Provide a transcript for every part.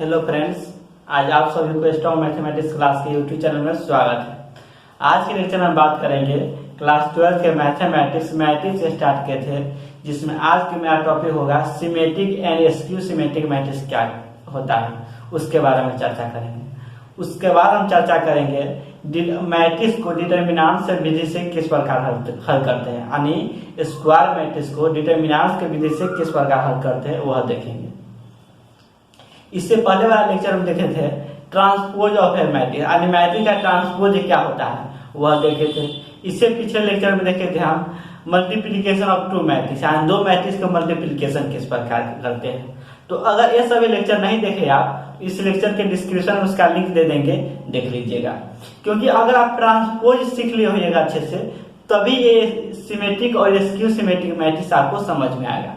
Hello friends, आज आप सभी को स्ट्रॉन्ग मैथमेटिक्स क्लास के यूट्यूब चैनल में स्वागत है। आज के लेक्चर में हम बात करेंगे क्लास 12 के मैथमेटिक्स स्टार्ट किए थे, जिसमें आज की मेरा टॉपिक होगा symmetric and skew symmetric matrix क्या होता है, उसके बारे में चर्चा करेंगे। उसके बाद हम चर्चा करेंगे मैट्रिक्स को डिटर्मिनेंट से विधि से किस प्रकार हल करते हैं, यानी स्क्वायर मैट्रिक्स को डिटर्मिनेंट के विधि से किस प्रकार हल करते हैं वह देखेंगे। इससे पहले वाला लेक्चर हम देखे थे ट्रांसपोज ऑफ ए मैट्रिक्स, यानी मैट्रिक्स का ट्रांसपोज क्या होता है वह देखे थे। इससे पिछले लेक्चर में देखे थे हम मल्टीप्लिकेशन ऑफ टू मैट्रिक्स, यानी दो मैट्रिक्स का मल्टीप्लिकेशन किस प्रकार करते हैं। तो अगर ये सभी लेक्चर नहीं देखे आप, इस लेक्चर के डिस्क्रिप्शन में उसका लिंक दे देंगे, देख लीजिएगा। क्योंकि अगर आप ट्रांसपोज सीख लिए होइएगा अच्छे से, तभी ये सिमेट्रिक और स्क्यू सिमेट्रिक मैट्रिक्स आपको समझ में आएगा,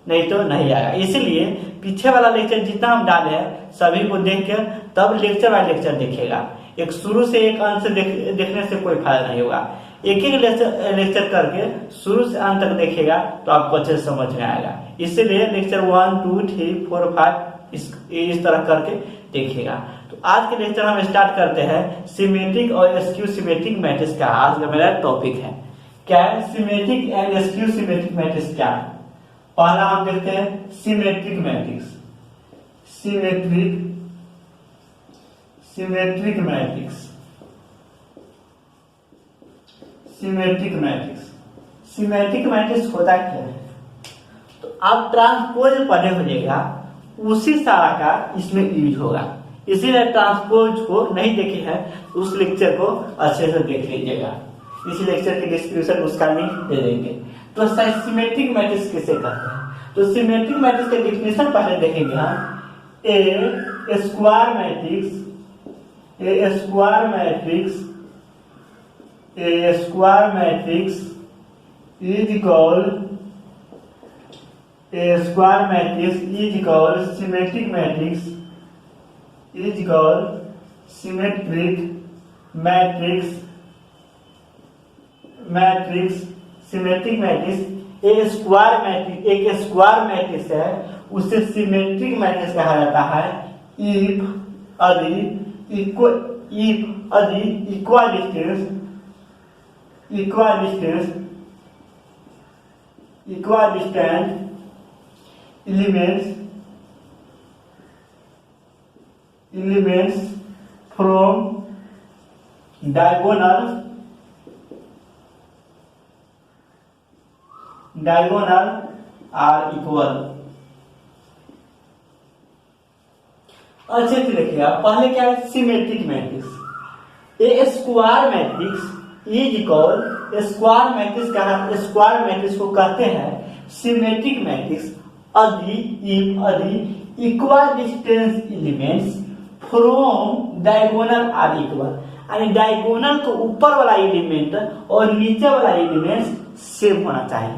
नहीं तो नहीं आएगा। इसीलिए पीछे वाला लेक्चर जितना हम डाले हैं सभी को देख कर तब लेक्चर वाला लेक्चर देखेगा। एक शुरू से एक अंत से देखने से कोई फायदा नहीं होगा। एक एक लेक्चर करके शुरू से अंत तक देखेगा तो आपको अच्छे से समझ में आएगा। इसीलिए लेक्चर 1, 2, 3, 4, 5 इस तरह करके देखिएगा। तो आज के लेक्चर हम स्टार्ट करते हैं सिमेट्रिक और स्क्यू सिमेट्रिक मैट्रिक्स का। आज का मेरा टॉपिक है क्या है, symmetric and skew symmetric matrix क्या है। पहला हम देखते हैं सिमेट्रिक मैट्रिक्स। सिमेट्रिक मैट्रिक्स होता क्या है। तो आप ट्रांसपोज पढ़े होइएगा, उसी सारा का इसमें यूज होगा। इसीलिए ट्रांसपोज को नहीं देखे हैं तो उस लेक्चर को अच्छे से देख लीजिएगा। इस लेक्चर के डिस्क्रिप्शन उसका लिंक दे देंगे। तो सिमेट्रिक मैट्रिक्स किसे कहते हैं, तो सिमेट्रिक मैट्रिक्स का डिफिनेशन पहले देखेंगे हम। A square matrix is equal symmetric matrix एक स्क्वायर मैट्रिक्स है, उसे सिमेट्रिक मैट्रिक्स कहा जाता है if equidistant elements from diagonal are equal। अच्छे से देखिएगा। पहले क्या है symmetric matrix. A square matrix is equal square matrix को कहते हैं सिमेट्रिक मैट्रिक्स यदि equidistance elements from diagonal are equal, यानी डायगोनल को ऊपर वाला एलिमेंट और नीचे वाला एलिमेंट सेम होना चाहिए,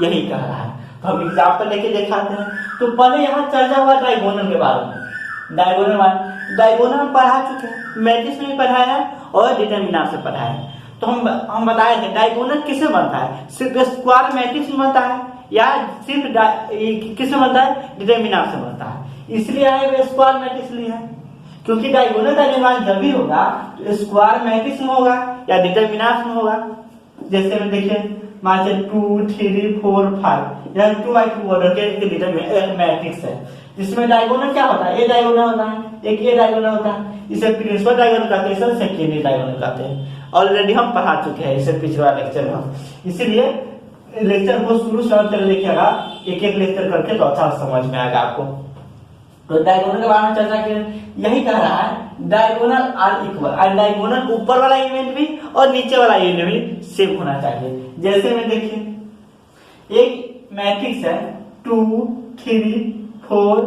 यही कह रहा है। तो हम एग्जाम्पल लेके दिखाते हैं। तो पहले यहाँ चर्चा हुआ डायगोनल के बारे में। डायगोनल पढ़ा चुके हैं, मैट्रिक्स में भी पढ़ाया है और डिटर्मिनेंट से पढ़ाया है। तो हम बताए थे डायगोनल किससे बनता है, सिर्फ स्क्वायर मैट्रिक्स में बनता है या सिर्फ किससे बनता है, डिटर्मिनेंट से बनता है। इसलिए आए स्क्वायर मैट्रिक्स लिया है, क्योंकि डायगोनल का निर्माण जब भी होगा तो स्क्वायर मैट्रिक्स में होगा या डिटर्मिनेंट में होगा। जैसे में देखिए मान लीजिए 2, 3, 4, 5 यह 2x2 ऑर्डर के मैट्रिक्स है, जिसमें डायगोनल क्या होता है, ए डायगोनल होता है, एक ए डायगोनल होता है। इसे प्रिंसिपल डायगोनल कहते हैं, इसे सेकेंडरी डायगोनल कहते हैं। ऑलरेडी हम पढ़ा चुके हैं इसे पिछला लेक्चर में। इसीलिए लेक्चर को शुरू से अंत तक देखिएगा, एक एक लेक्चर करके तो अच्छा समझ में आएगा आपको। तो डायगोनल के बारे में चर्चा की, यही कह रहा है डायगोनल आर इक्वल, और डायगोनल ऊपर वाला एलिमेंट भी और नीचे वाला एलिमेंट भी सेम होना चाहिए। जैसे में देखिए एक मैट्रिक्स है 2, 3, 4,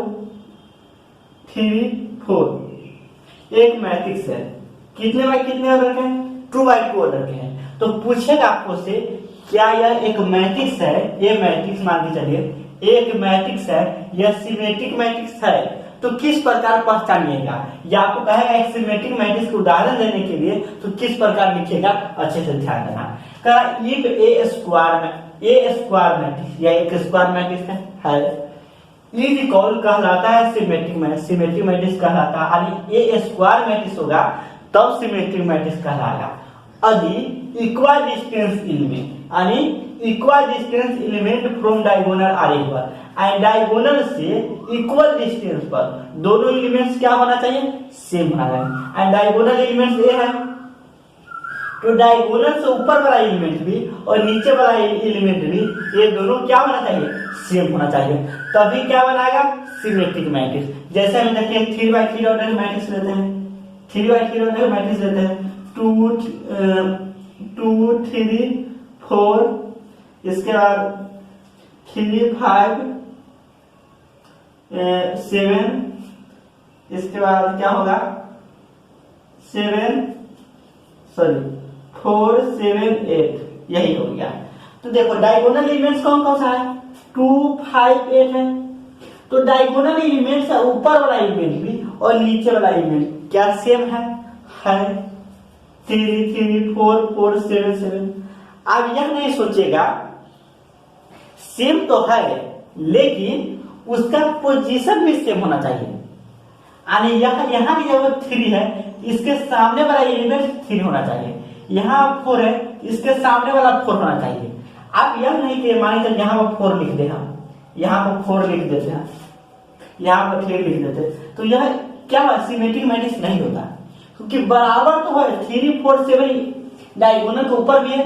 3, 4 एक मैट्रिक्स है, कितने बाय कितने ऑर्डर के हैं, 2x2 ऑर्डर के हैं। तो पूछेगा आपको से क्या यह एक मैट्रिक्स है, ये मैट्रिक्स मान के चलिए एक मैट्रिक्स है, यह सिमेट्रिक मैट्रिक्स है, तो किस प्रकार पहचानिएगा, या आपको कहेगा एक सिमेट्रिक मैट्रिक्स को उदाहरण देने के लिए तो किस प्रकार लिखिएगा, अच्छे से ध्यान देना। इफ ए स्क्वायर मैट्रिक्स या एक स्क्वायर मैट्रिक्स है इज इक्वल कहलाता है सिमेट्रिक मैट्रिक्स कहलाता है। यदि ए स्क्वायर मैट्रिक्स होगा तब सिमेट्रिक मैट्रिक्स कहलाएगा। यदि इक्वल डिस्टेंस एलिमेंट यानी equal distance element from diagonal are equal and diagonal से इक्वल डिस्टेंस पर दोनों एलिमेंट्स क्या होना चाहिए, सेम होना चाहिए। एंड डायगोनल एलिमेंट्स ए है तो डायगोनल से ऊपर वाला एलिमेंट भी और नीचे वाला एलिमेंट भी ये दोनों क्या होना चाहिए, सेम होना चाहिए, तभी क्या बनाएगा सिमेट्रिक मैट्रिक्स। जैसे हम देखते हैं 3x3 ऑर्डर मैट्रिक्स लेते हैं, 3x3 ऑर्डर मैट्रिक्स लेते हैं 2 3 4, इसके बाद 3 5 7, इसके बाद क्या होगा 4 7 8, यही हो गया। तो देखो डायगोनल एलिमेंट्स कौन कौन सा है, 2 5 8 है। तो डायगोनल एलिमेंट्स है ऊपर वाला एलिमेंट भी और नीचे वाला एलिमेंट क्या सेम है 3 3 4 4 7 7। अब यह नहीं सोचेगा सेम तो है लेकिन उसका पोजीशन भी सेम होना चाहिए, यानी यहाँ की जगह 3 है, इसके सामने वाला एलिमेंट 3 होना चाहिए। यहाँ 4 है, इसके सामने वाला 4 होना चाहिए। आप यह नहीं कि मान लीजिए यहाँ पर 4 लिख दे, हम यहाँ पर 4 लिख देते हैं, यहाँ पर 3 लिख देते, तो यह क्या सिमेट्रिक मैट्रिक्स नहीं होता, क्योंकि बराबर तो है 3 4 7 डायगोनल के ऊपर भी है,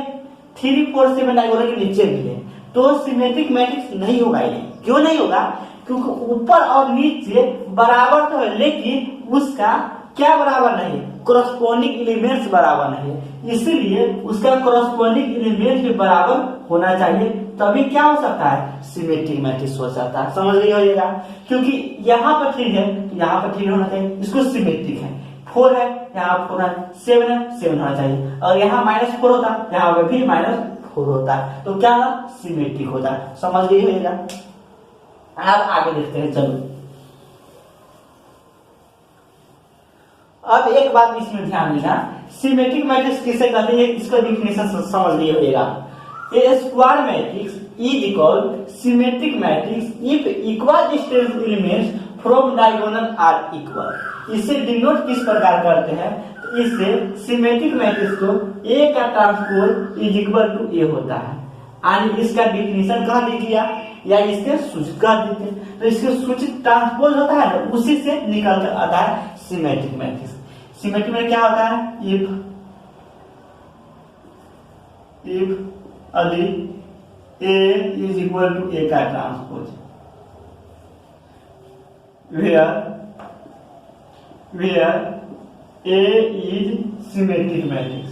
3 4 7 डायगोनल के नीचे भी है, तो सिमेट्रिक मैट्रिक्स नहीं होगा। ये क्यों नहीं होगा, क्योंकि ऊपर और नीचे बराबर तो है लेकिन उसका क्या बराबर नहीं, कोरस्पोंडिंग एलिमेंट्स बराबर नहीं है, इसीलिए उसका कोरस्पोंडिंग एलिमेंट भी बराबर होना चाहिए, तभी क्या हो सकता है सिमेट्रिक मैट्रिक्स हो सकता है। समझ नहीं होगा, क्योंकि यहाँ पर 3 है तो यहाँ पर 3 होना चाहिए, इसको सिमेट्रिक है। 4 है यहाँ 4 है, 7 है 7 होना चाहिए, और यहाँ -4 होता यहाँ पर भी -4 होता, तो क्या सिमेट्रिक होता। समझ गई होगा। अब आगे देखते हैं, चलो अब एक बात इसमें ध्यान देना, सिमेट्रिक मैट्रिक्स किसे कहते हैं इसका डिफिनेशन समझ लिए होगा। A square matrix is equal symmetric matrix if equal distance elements from diagonal are equal. इसे डिनोट किस प्रकार करते हैं, तो इससे सिमेट्रिक मैट्रिक्स को ए का ट्रांसपोज इज इक्वल टू ए होता है, यानी इसका डिफिनेशन कह दीजिए या इसके सूचित कर देते, तो इसके सूचित ट्रांसपोज होता है ना, उसी से निकल कर आता है सिमेट्रिक मैट्रिक्स। सिमेट्रिक में क्या होता है, इफ यदि ए इज इक्वल टू ए का transpose where A is symmetric matrix,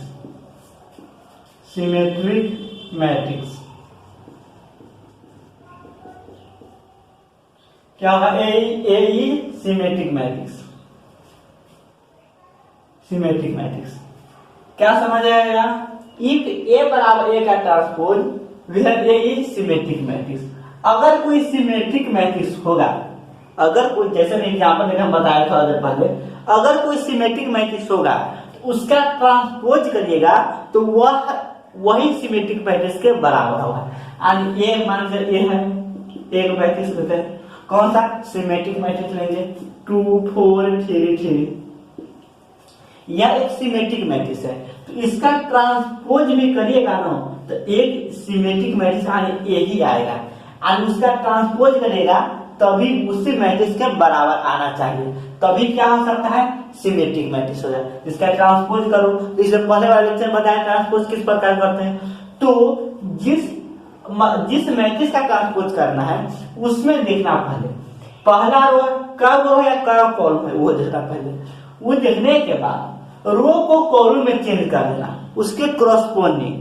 क्या होगा, A is symmetric मैट्रिक्स। क्या समझ आएगा, इफ A बराबर A का transpose where A is symmetric matrix. अगर कोई सिमेट्रिक मैट्रिक्स होगा, अगर कोई, जैसे एग्जाम्पल में हम बताया था पहले, अगर कोई सिमेट्रिक मैट्रिक्स होगा तो उसका ट्रांसपोज करिएगा तो वह वही सिमेट्रिक मैट्रिक्स के बराबर होगा। और ये मान लीजिए ए है, एक मैट्रिक्स लेते हैं, कौन सा सिमेट्रिक मैट्रिक्स लेंगे 2 4 3 3, यह एक सिमेट्रिक मैट्रिक्स है, तो इसका ट्रांसपोज भी करिएगा ना तो एक सिमेट्रिक मैट्रिक्स ए ही आएगा, और उसका ट्रांसपोज करेगा तभी उसी मैट्रिक्स के बराबर आना चाहिए, तभी क्या हो सकता है सिमेट्रिक मैट्रिक्स हो जाए। इसका ट्रांसपोज करो, तो इसमें पहले वाले लेक्चर में बताया ट्रांसपोज किस प्रकार करते हैं। तो जिस मैट्रिक्स का ट्रांसपोज करना है उसमें देखना पहला रो कब रो है कब कॉलम है, वो देखना पहले। वो देखने के बाद रो को कॉलम में चेंज कर देना, उसके क्रॉसपोंडिंग,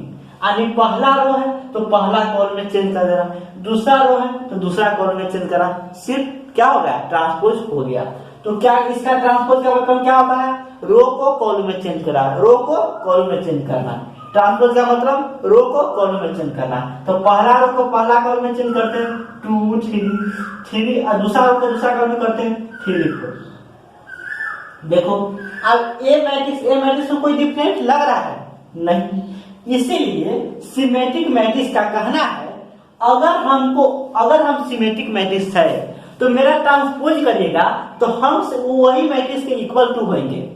यानी पहला रो है तो पहला कॉलम में चेंज कर देना, दूसरा रो है तो दूसरा कॉलम में चेंज करा, सिर्फ क्या हो गया ट्रांसपोज हो गया। तो क्या इसका ट्रांसपोज का मतलब क्या होता है, रो को कॉलम में चेंज करा, रो को कॉलम में चेंज करना। ट्रांसपोज का मतलब रो को कॉलम में चेंज करना, तो पहला रो को पहला कॉलम में चेंज करते हैं 2 3 और दूसरा रो को दूसरा कॉलम में करते हैं 3 4। देखो अब ए मैट्रिक्स में कोई डिफरेंट लग रहा है नहीं, इसीलिए सिमेट्रिक मैट्रिक्स का कहना है अगर हम सिमेट्रिक मैट्रिक्स है तो मेरा ट्रांसपोज करिएगा तो हम वही मैट्रिक्स के इक्वल टू होंगे।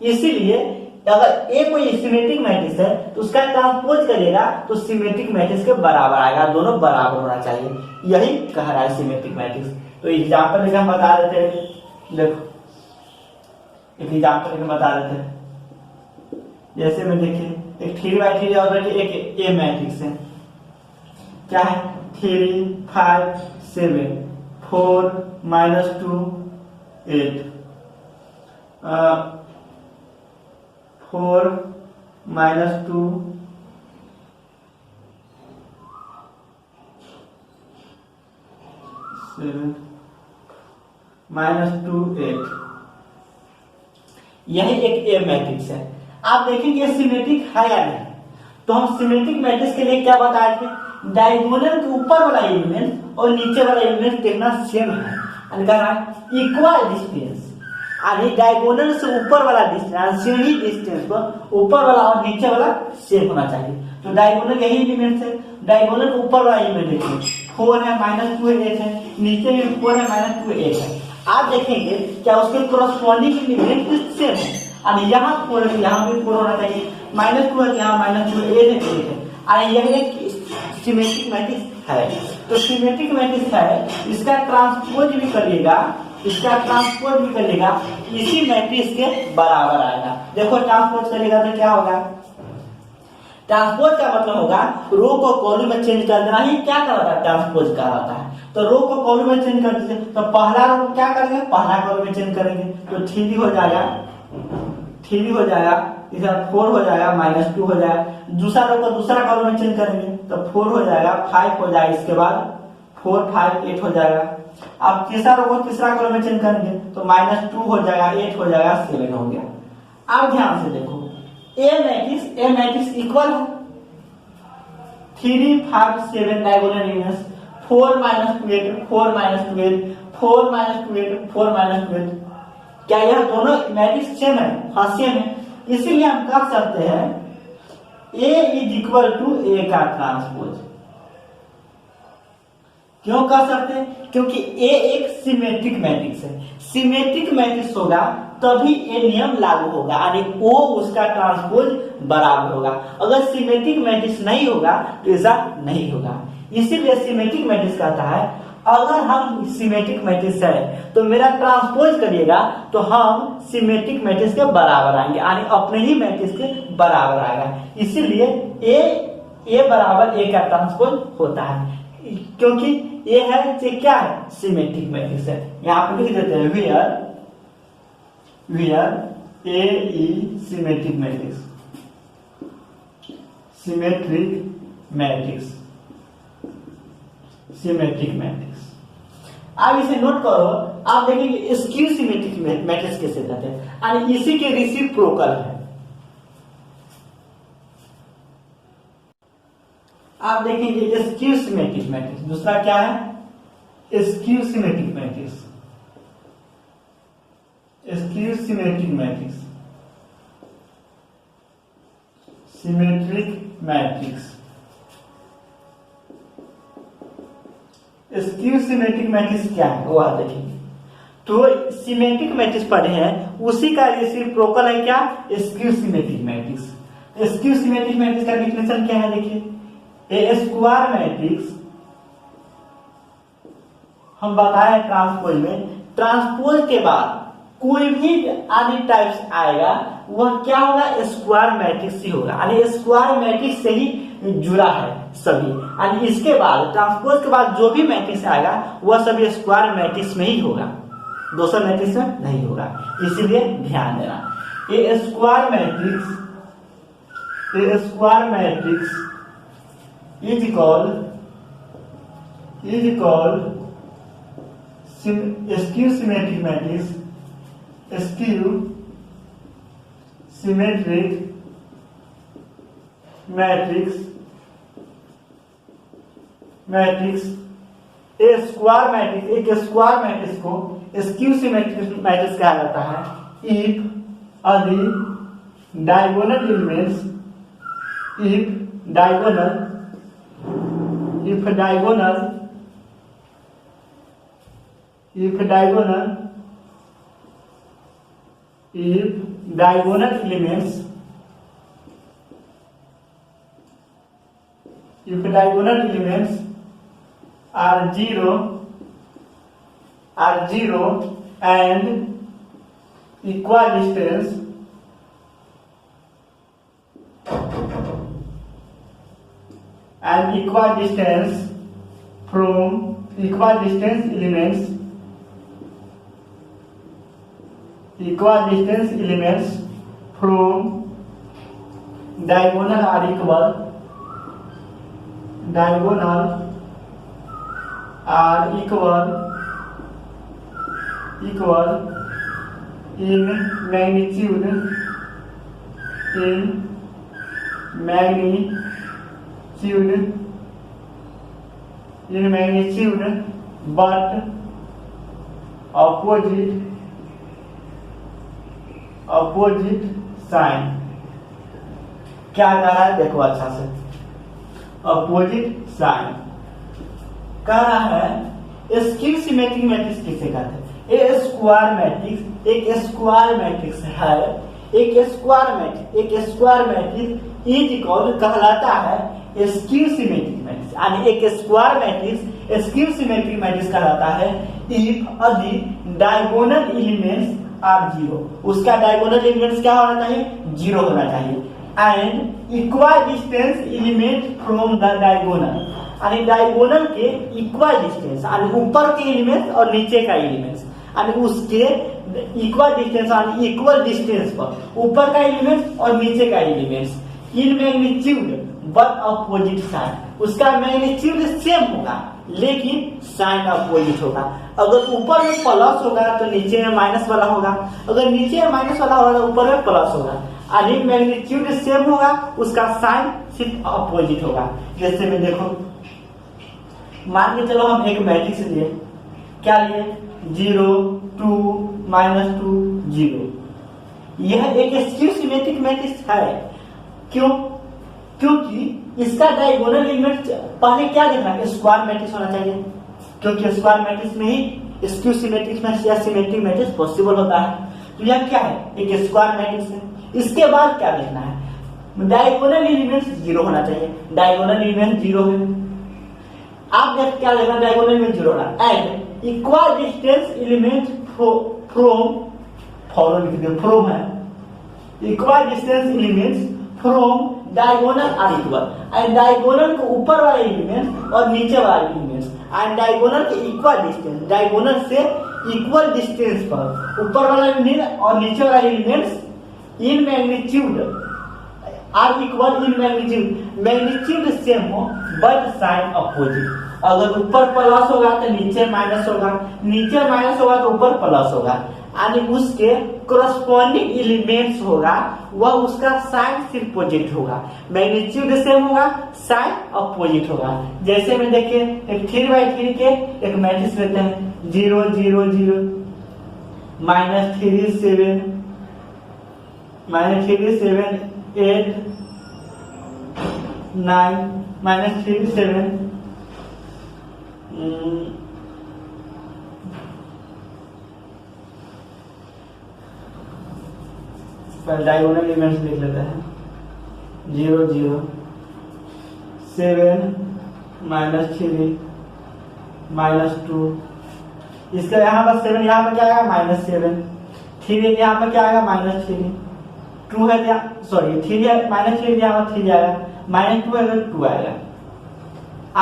इसीलिए अगर ए कोई सिमेट्रिक मैट्रिक्स है तो उसका ट्रांसपोज करिएगा तो सिमेट्रिक मैट्रिक्स के बराबर आएगा, दोनों बराबर होना चाहिए, यही कह रहा है सिमेट्रिक मैट्रिक्स। तो एग्जाम्पल लेकर हम बता देते हैं, देखो एक एग्जाम्पल लेकर बता देते हैं। जैसे में देखिए एक 3x3 ऑलरेडी एक ए मैट्रिक्स है, क्या है 3 5 7 4 -2 8 4 -2 7 -2 8, यही एक ए मैट्रिक्स है। आप देखेंगे सिमेट्रिक है या नहीं, तो हम सिमेट्रिक मैट्रिक्स के लिए क्या बताए थे, डायगोनल के ऊपर वाला एलिमेंट और नीचे वाला एलिमेंट देखना सेम है, इक्वल डिस्टेंस, यानी डायगोनल से ऊपर वाला डिस्टेंस, सीधी डिस्टेंस पर ऊपर वाला और नीचे वाला सेम होना चाहिए। तो डायगोनल यही एलिमेंट है, डायगोनल के ऊपर वाला एलिमेंट देखिए 4 है -2 है 8 है, नीचे में 4 है -2 है 8 है। आप देखेंगे क्या उसके कोरस्पॉन्डिंग एलिमेंट सेम है, और यहाँ 4 है यहाँ भी 4 होना चाहिए, -2 है यहाँ -2 है 8 है, और यह एक सिमेट्रिक मैट्रिक्स है। तो सिमेट्रिक मैट्रिक्स है, इसका ट्रांसपोज भी करिएगा, इसका ट्रांसपोज भी करिएगा, इसी मैट्रिक्स के बराबर आएगा। देखो ट्रांसपोज करेगा तो क्या होगा, ट्रांसपोज का मतलब होगा रो को कॉलम में चेंज कर देना ही क्या कराता है, ट्रांसपोज कराता है। तो रो को कॉलम में चेंज कर दीजिए, तो पहला रो क्या करेंगे, पहला कॉलम में चेंज करेंगे तो 3 हो जाएगा, 3 हो जाएगा, इधर 4 हो जाएगा, -2 हो जाएगा, दूसरा रो को दूसरा कॉलम में चेंज करेंगे तो 4 हो जाएगा, 5 हो जाएगा, इसके बाद 4 5 8 हो जाएगा। अब तीसरा रो को तीसरा कॉलम में चेंज करेंगे तो -2 हो जाएगा, 8 हो जाएगा, 7 हो गया। अब ध्यान से देखो ए मैट्रिक्स इक्वल है 3 5 7 डायगोनल एलिमेंट्स, 4 -2 8 4 -2 8 4 -2 8 4 -2 8, क्या यह दोनों मैट्रिक्स सेम है? हाँ सेम है। इसीलिए हम कह सकते हैं A is equal to A का ट्रांसपोज। क्यों कह सकते हैं? क्योंकि A एक सिमेट्रिक मैट्रिक्स है, सिमेट्रिक मैट्रिक्स होगा तभी ये नियम लागू होगा, यानी O उसका ट्रांसपोज बराबर होगा। अगर सिमेट्रिक मैट्रिक्स नहीं होगा तो ऐसा नहीं होगा। इसीलिए सिमेट्रिक मैट्रिक्स कहता है अगर हम सिमेट्रिक मैट्रिक्स है तो मेरा ट्रांसपोज करिएगा तो हम सिमेट्रिक मैट्रिक्स के बराबर आएंगे, यानी अपने ही मैट्रिक्स के बराबर आएगा। इसीलिए A बराबर A का ट्रांसपोज होता है, क्योंकि ये है क्या है, सिमेट्रिक मैट्रिक्स है। यहाँ पे लिख देते हैं where A is symmetric matrix, symmetric matrix. आप इसे नोट करो, आप देखेंगे स्क्यू सिमेट्रिक मैट्रिक्स कैसे कहते हैं, यानी इसी के रेसिप्रोकल है। आप देखेंगे स्क्यू सिमेट्रिक मैट्रिक्स, दूसरा क्या है, skew symmetric matrix, skew symmetric matrix, symmetric matrix. Skew symmetric matrix क्या है वो आप देखेंगे। तो सिमेट्रिक मैट्रिक्स पढ़े हैं उसी का रेसिप्रोकल है क्या, skew symmetric matrix. Skew symmetric matrix का डिफिनेशन क्या है, देखिए ए स्क्वायर मैट्रिक्स हम बताए ट्रांसपोज में, ट्रांसपोज के बाद कोई भी आदि टाइप्स आएगा वह क्या होगा, स्क्वायर मैट्रिक्स ही होगा, यानी स्क्वायर मैट्रिक्स से ही जुड़ा है सभी। यानी इसके बाद ट्रांसपोज के बाद जो भी मैट्रिक्स आएगा वह सभी स्क्वायर मैट्रिक्स में ही होगा, दूसरा मैट्रिक्स में नहीं होगा। इसीलिए ध्यान देना, a square matrix is equal skew symmetric matrix, skew symmetric matrix. A square matrix, एक स्क्वायर मैट्रिक्स को स्क्यू सिमेट्रिक मैट्रिक्स कहा जाता है if diagonal elements, if diagonal if diagonal elements are zero and equal distance from equal distance elements from diagonal are equal in magnitude but opposite sign। क्या कह रहा है देखो अच्छा से, अपोजिट साइन कह रहा है। स्क्यू सिमेट्रिक मैट्रिक्स किसे कहते हैं? एक स्क्वायर मैट्रिक्स है, एक स्क्वायर मैट्रिक्स इज इक्वल कहलाता है स्क्यू सिमेट्रिक मैट्रिक्स। यानी एक square matrix skew symmetric matrix कहलाता है इफ यदि डायगोनल एलिमेंट्स आर जीरो, उसका डायगोनल एलिमेंट्स क्या होना चाहिए? जीरो होना चाहिए। And equal distance element from the diagonal, यानी डायगोनल के इक्वल डिस्टेंस, यानी ऊपर के एलिमेंट्स और नीचे का एलिमेंट्स, यानी उसके इक्वल डिस्टेंस पर ऊपर का एलिमेंट्स और नीचे का elements in magnitude but opposite sign, उसका मैग्नीट्यूड सेम होगा लेकिन साइन अपोजिट होगा। अगर ऊपर में प्लस होगा तो नीचे में माइनस वाला होगा, अगर नीचे में माइनस वाला होगा तो ऊपर में प्लस होगा। यानी मैग्नीट्यूड सेम होगा, उसका साइन सिर्फ अपोजिट होगा। जैसे में देखो, मान के चलो हम एक मैट्रिक्स लिए, क्या लिए? 0 2 -2 0। यह एक स्क्यू सिमेट्रिक मैट्रिक्स है। क्यों? क्योंकि इसका डायगोनल एलिमेंट पहले क्या देखना है? स्क्वायर मैट्रिक्स होना चाहिए, क्योंकि स्क्वायर मैट्रिक्स में ही स्क्यू सिमेट्रिक या सिमेट्रिक मैट्रिक्स पॉसिबल होता है। तो यह क्या है? एक स्क्वायर मैट्रिक्स है। इसके बाद क्या देखना है? डायगोनल एलिमेंट्स जीरो होना चाहिए, डायगोनल एलिमेंट जीरो है। आप देख क्या देखना? डायगोनल एलिमेंट जीरो होना and equal distance element from है, equal distance elements from diagonal are equal, and diagonal को ऊपर वाले एलिमेंट और नीचे वाले एलिमेंट्स एंड डायगोनल के इक्वल डिस्टेंस, डायगोनल से इक्वल डिस्टेंस पर ऊपर वाला एलिमेंट और नीचे वाला elements in magnitude are equal in magnitude same हो बट साइन अपोजिट। अगर ऊपर प्लस होगा तो नीचे माइनस होगा, नीचे माइनस होगा तो ऊपर प्लस होगा, यानी उसके कोरस्पॉन्डिंग एलिमेंट्स होगा वह उसका साइन सिर्फ पॉजिटिव होगा। मैग्नीट्यूड सेम होगा, साइन अपोजिट होगा। जैसे में देखिए एक 3/3 के एक मैट्रिक्स लेते हैं 0 0 0 -3 7 8 9 -3 7 डायगोनल एलिमेंट्स देख लेते हैं 0 0 7 -3 -2। इसका यहाँ पर 7, यहाँ पर क्या आएगा? -7। 3 यहाँ पर क्या आएगा? -3। 2 है, सॉरी 3 है, -3 यहाँ पर 3 आएगा, -2 है तो 2 आएगा।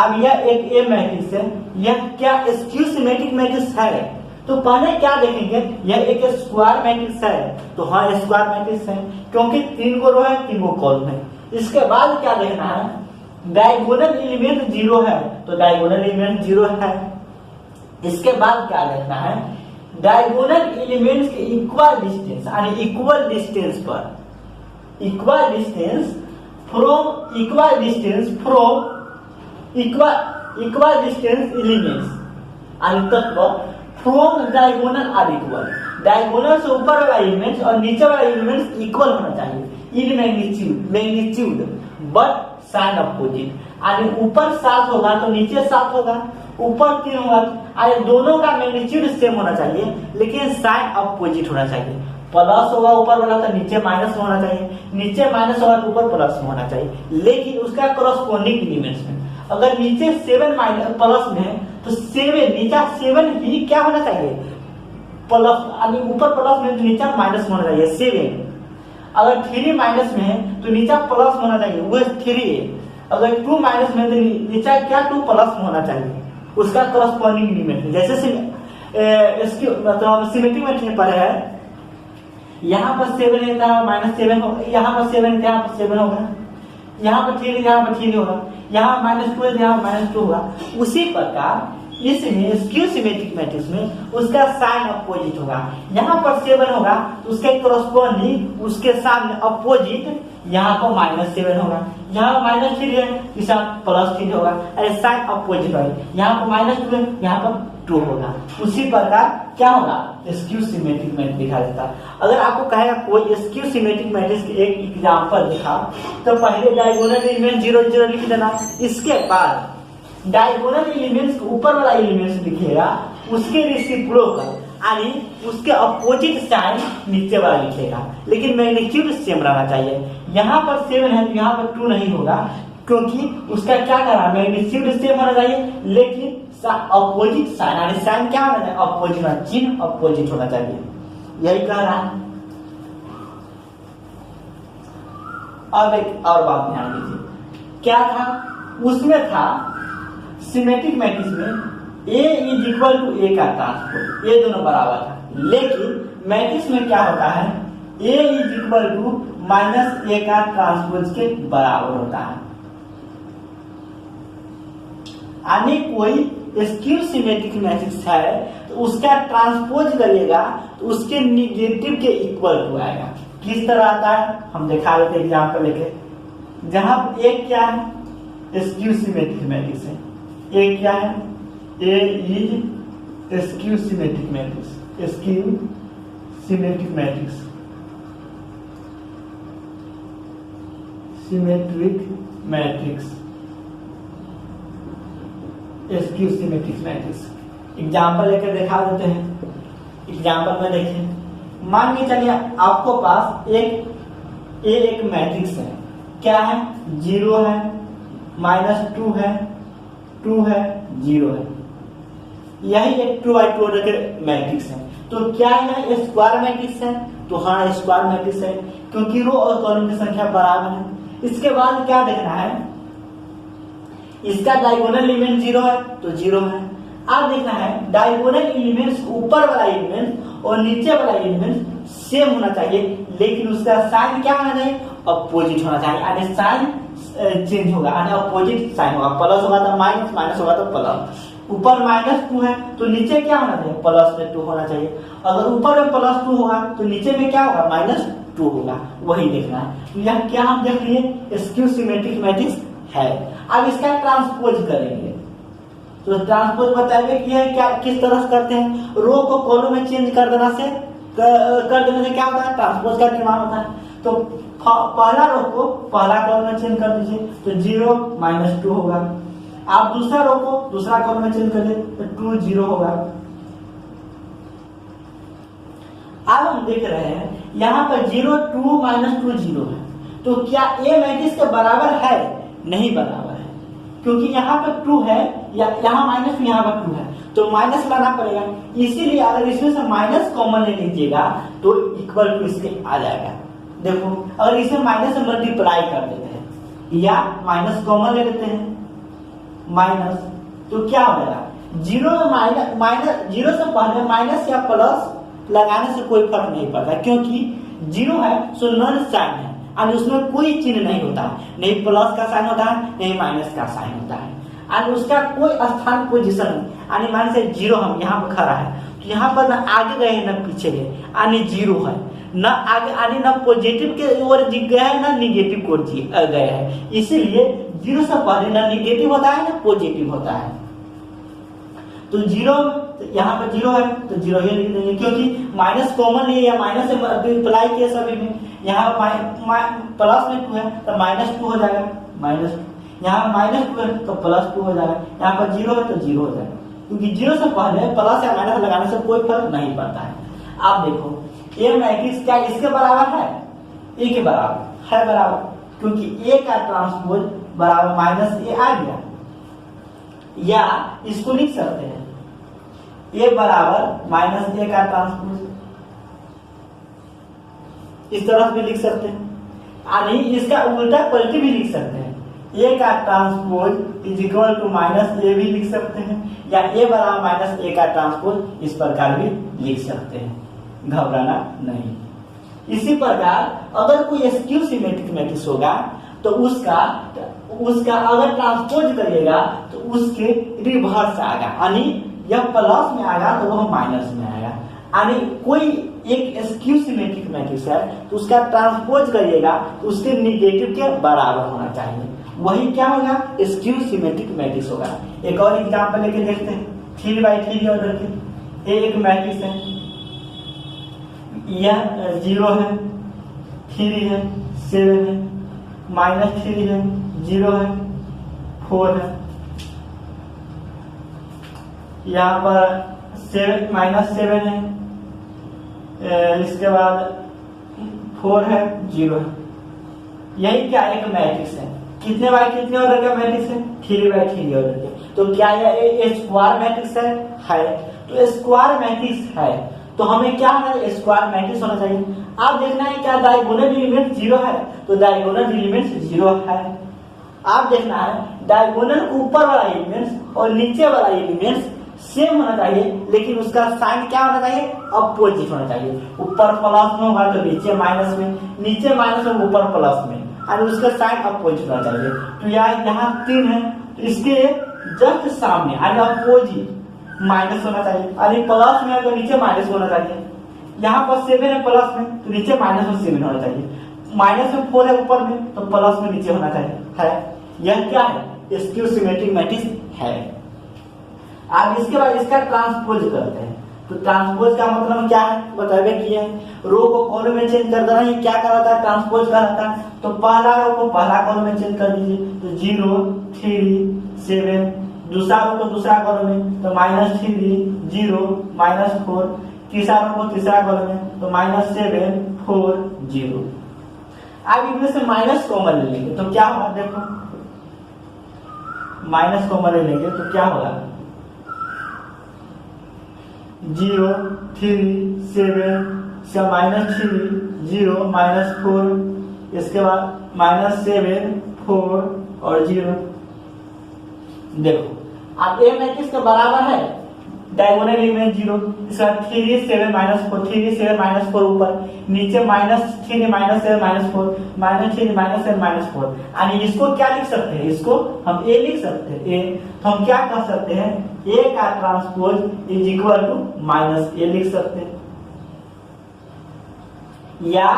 अब यह एक ए मैट्रिक्स है, यह क्या स्क्यू सिमेट्रिक मैट्रिक्स है? तो पहले क्या देखेंगे? यह एक स्क्वायर मैट्रिक्स है, तो हाँ स्क्वायर मैट्रिक्स है क्योंकि 3 गो रो है 3 गो कॉलम है। इसके बाद क्या देखना है? डायगोनल एलिमेंट 0 है, तो डायगोनल एलिमेंट 0 है। इसके बाद क्या देखना है? डायगोनल एलिमेंट्स के इक्वल डिस्टेंस, यानी इक्वल डिस्टेंस पर इक्वल डिस्टेंस फ्रॉम एलिमेंट्स तत्व from diagonal are equal, diagonal से ऊपर वाला एलिमेंट्स और नीचे वाला एलिमेंट्स इक्वल होना चाहिए in magnitude but sign opposite, यानी ऊपर 7 होगा तो नीचे 7 होगा, ऊपर 3 होगा, अरे दोनों का मैग्नीट्यूड सेम होना चाहिए लेकिन साइन अपोजिट होना चाहिए। प्लस होगा ऊपर वाला तो नीचे माइनस होना चाहिए, नीचे माइनस होगा तो ऊपर प्लस होना चाहिए, लेकिन उसका करस्पॉन्डिंग एलिमेंट्स में अगर नीचे 7 माइनस प्लस में है तो 7 नीचे 7 ही क्या होना चाहिए प्लस, यानी ऊपर प्लस में तो नीचे माइनस होना चाहिए 7। अगर 3 माइनस में है तो नीचे प्लस होना चाहिए वो 3 है, अगर 2 माइनस में तो नीचे क्या 2 प्लस होना चाहिए, उसका करस्पॉन्डिंग एलिमेंट। जैसे इसकी मतलब सिमेट्रिक मैट्रिक्स पर है, यहाँ पर 7 है तो माइनस 7 होगा, यहाँ पर 7 है यहाँ पर 7 होगा, यहाँ पर 3 है यहाँ पर 3 होगा, यहाँ -2 है यहाँ -2 होगा। उसी प्रकार इसमें स्क्यू सिमेट्रिक मैट्रिक्स में उसका साइन अपोजिट होगा, यहाँ पर 7 होगा तो उसके करस्पॉन्डिंग उसके सामने अपोजिट यहाँ पर -7 होगा, यहाँ -3 है इसका +3 होगा, अरे साइन अपोजिट होगा, यहाँ पर -2 है यहाँ पर 2 होगा। उसी प्रकार क्या होगा स्क्यू सिमेट्रिक मैट्रिक्स दिखा देता। अगर आपको कहेगा कोई स्क्यू सिमेट्रिक मैट्रिक्स के एक एग्जांपल दिखा तो पहले डायगोनल एलिमेंट 0 0 लिख देना, इसके बाद डायगोनल एलिमेंट्स ऊपर वाला एलिमेंट्स लिखेगा उसके रेसिप्रोकल यानी उसके अपोजिट साइन नीचे वाला लिखेगा, लेकिन मैग्नीट्यूड सेम रहना चाहिए। यहाँ पर 7 है तो यहाँ पर 2 नहीं होगा क्योंकि उसका क्या करा मैग्नीट्यूड सेम होना चाहिए, लेकिन अपोजिट साइन यानी साइन क्या होना चाहिए अपोजिट, चिन्ह अपोजिट होना चाहिए, यही कह रहा है। अब एक और बात ध्यान दीजिए, क्या था उसमें था सिमेट्रिक मैट्रिक्स में A is equal to A का ट्रांसपोज, ये दोनों बराबर था, लेकिन मैट्रिक्स में क्या होता है A is equal to -A का ट्रांसपोज के बराबर होता है। यानी कोई स्क्यू सिमेट्रिक मैट्रिक्स है तो उसका ट्रांसपोज करिएगा तो उसके निगेटिव के इक्वल टू आएगा। किस तरह आता है हम दिखा देते एग्जांपल लेके, जहां एक क्या है स्क्यू सिमेट्रिक मैट्रिक्स है, एक क्या है A is skew symmetric matrix, skew symmetric matrix, symmetric matrix, skew symmetric matrix. Example लेकर दिखा देते हैं। एग्जांपल में देखिए, मान के चलिए आपको पास एक मैट्रिक्स है, क्या है 0 है -2 है 2 है 0 है, यही एक 2x2 मैट्रिक्स है। तो क्या यह स्क्वायर मैट्रिक्स है? तो हाँ स्क्वायर मैट्रिक्स है क्योंकि रो और कॉलम की संख्या बराबर है। इसके बाद क्या देखना है, इसका डायगोनल एलिमेंट 0 है तो 0 है। अब देखना है डायगोनल एलिमेंट्स ऊपर वाला एलिमेंट और नीचे वाला एलिमेंट सेम होना चाहिए, लेकिन उसका साइन क्या होना चाहिए अपोजिट होना चाहिए, यानी साइन चेंज होगा, यानी अपोजिट साइन होगा, प्लस होगा तो माइनस, माइनस होगा तो प्लस। ऊपर -2 है तो नीचे क्या होना चाहिए +2 होना चाहिए, अगर ऊपर में +2 होगा तो नीचे में क्या होगा -2 होगा, वही देखना है। तो यह क्या हम देख लिए स्क्यू सिमेट्रिक मैट्रिक्स है। अब इसका ट्रांसपोज करेंगे तो ट्रांसपोज बताएंगे कि यह क्या किस तरह से करते हैं, रो को कॉलम में चेंज कर देने से क्या होता है ट्रांसपोज का निर्माण होता है। तो पहला रो को पहला कॉलम में चेंज कर दीजिए तो 0 -2 होगा, आप दूसरा रो को दूसरा कॉलम में चेंज कर दीजिए तो 2 0 होगा। अब हम देख रहे हैं यहाँ पर 0 2 -2 0 है, तो क्या ए मैट्रिक्स के बराबर है? नहीं बराबर है, क्योंकि यहाँ पर 2 है या यहाँ माइनस यहाँ पर 2 है तो माइनस लाना पड़ेगा। इसीलिए अगर इसमें से माइनस कॉमन ले लीजिएगा तो इक्वल टू इसके आ जाएगा। देखो अगर इसमें माइनस से मल्टीप्लाई कर देते हैं या माइनस कॉमन ले लेते हैं माइनस, तो क्या हो जाएगा 0 माइनस 0 से पहले माइनस या प्लस लगाने से कोई फर्क नहीं पड़ता, क्योंकि 0 है सो नॉन साइन है और उसमें कोई चिन्ह नहीं होता, नहीं प्लस का साइन होता है नहीं माइनस का साइन होता है, और उसका कोई स्थान पोजीशन नहीं। मान से 0 हम यहाँ पर खड़ा है तो यहाँ पर ना आगे गए न पीछे गए, यानी 0 है, न आगे यानी न पॉजिटिव के ओर गया है ना निगेटिव की ओर गया है, इसीलिए 0 से पहले ना निगेटिव होता है ना पॉजिटिव होता है। तो 0 यहाँ पर 0 है तो 0 ही लिख देंगे, क्योंकि माइनस कॉमन लिए या माइनस से मल्टीप्लाई किए सभी में, यहाँ प्लस में 2 है तो -2 हो जाएगा माइनस, यहाँ माइनस 2 है तो प्लस 2 हो जाएगा, यहाँ पर 0 है तो 0 हो जाएगा, क्योंकि 0 से पहले प्लस या माइनस लगाने से कोई फर्क नहीं पड़ता है। आप देखो ए मैट्रिक्स क्या इसके बराबर है, ए के बराबर है, बराबर, क्योंकि ए का ट्रांसपोज बराबर माइनस ए आ गया। या इसको लिख सकते हैं ए बराबर माइनस ए का ट्रांसपोज, इस तरफ भी लिख सकते हैं, यानी इसका उल्टा पलटी भी लिख सकते हैं, ए का transpose is equal to minus A भी लिख सकते हैं, या ए बराबर माइनस ए का ट्रांसपोज इस प्रकार भी लिख सकते हैं, घबराना नहीं। इसी प्रकार अगर कोई स्क्यू सिमेट्रिक मैट्रिक्स होगा तो उसका अगर ट्रांसपोज करिएगा तो उसके रिवर्स आएगा, यानी यह प्लस में आएगा तो वह माइनस में आएगा। यानी कोई एक स्क्यू सिमेट्रिक मैट्रिक्स है तो उसका ट्रांसपोज करिएगा तो उसके निगेटिव के बराबर होना चाहिए, वही क्या होगा, स्क्यू सिमेट्रिक मैट्रिक्स होगा। एक और एग्जांपल लेके देखते हैं, 3x3 ऑर्डर के एक मैट्रिक्स है, यह 0 है, 3 है, 7 है, -3 है, 0 है, 4 है, यहाँ पर -7 है, इसके बाद 4 है, 0 है। यही क्या एक मैट्रिक्स है, कितने बाय कितने ऑर्डर का मैट्रिक्स है, 3x3 ऑर्डर का। तो क्या यह स्क्वायर मैट्रिक्स है? तो स्क्वायर मैट्रिक्स है तो हमें क्या है, स्क्वायर मैट्रिक्स होना चाहिए। आप देखना है क्या डायगोनल एलिमेंट 0 है, तो डायगोनल एलिमेंट 0 है। आप देखना है डायगोनल ऊपर वाला एलिमेंट्स और नीचे वाला एलिमेंट्स सेम होना चाहिए, लेकिन उसका साइन क्या होना चाहिए, अपोजिट होना चाहिए। ऊपर प्लस में होगा तो नीचे माइनस में, नीचे माइनस में ऊपर प्लस में, और उसका साइन अपोजिट होना चाहिए। तो यहाँ 3 है तो इसके जस्ट सामने अपोजिट माइनस होना चाहिए, अरे प्लस में है तो नीचे माइनस होना चाहिए। यहाँ पर 7 है प्लस में तो नीचे माइनस में 7 होना चाहिए, माइनस में 4 है ऊपर में तो प्लस में नीचे होना चाहिए, है। यह क्या है, स्क्यू सिमेट्रिक मैट्रिक्स है। अब इसके बाद इसका ट्रांसपोज करते हैं, तो ट्रांसपोज का मतलब क्या है, बतावे किए रो को कॉलम में चेंज कर देना, ये क्या कराता है, ट्रांसपोज कराता है। तो पहला रो को पहला कॉलम में चेंज कर दीजिए, तो 0 3 7, दूसरा रो को दूसरा कॉलम में तो -3 0 -4, तीसरा रो को तीसरा कॉलम में तो -7 4 0। अब इनमें से माइनस कॉमन ले लेंगे तो क्या होगा, देखो माइनस कॉमन ले लेंगे तो क्या होगा, 0 3 7 से -3 0 -4, इसके बाद -7 4 और 0। देखो अब ए मैट्रिक्स के बराबर है डायगोनल एलिमेंट 0, इसका 3 7 -4 3 7 -4 ऊपर, नीचे -3 -7 -4 -3 -7 -4। यानी इसको क्या लिख सकते हैं, इसको हम ए लिख सकते हैं, ए। तो हम क्या कर सकते हैं, ए का transpose is equal to -a लिख सकते हैं, या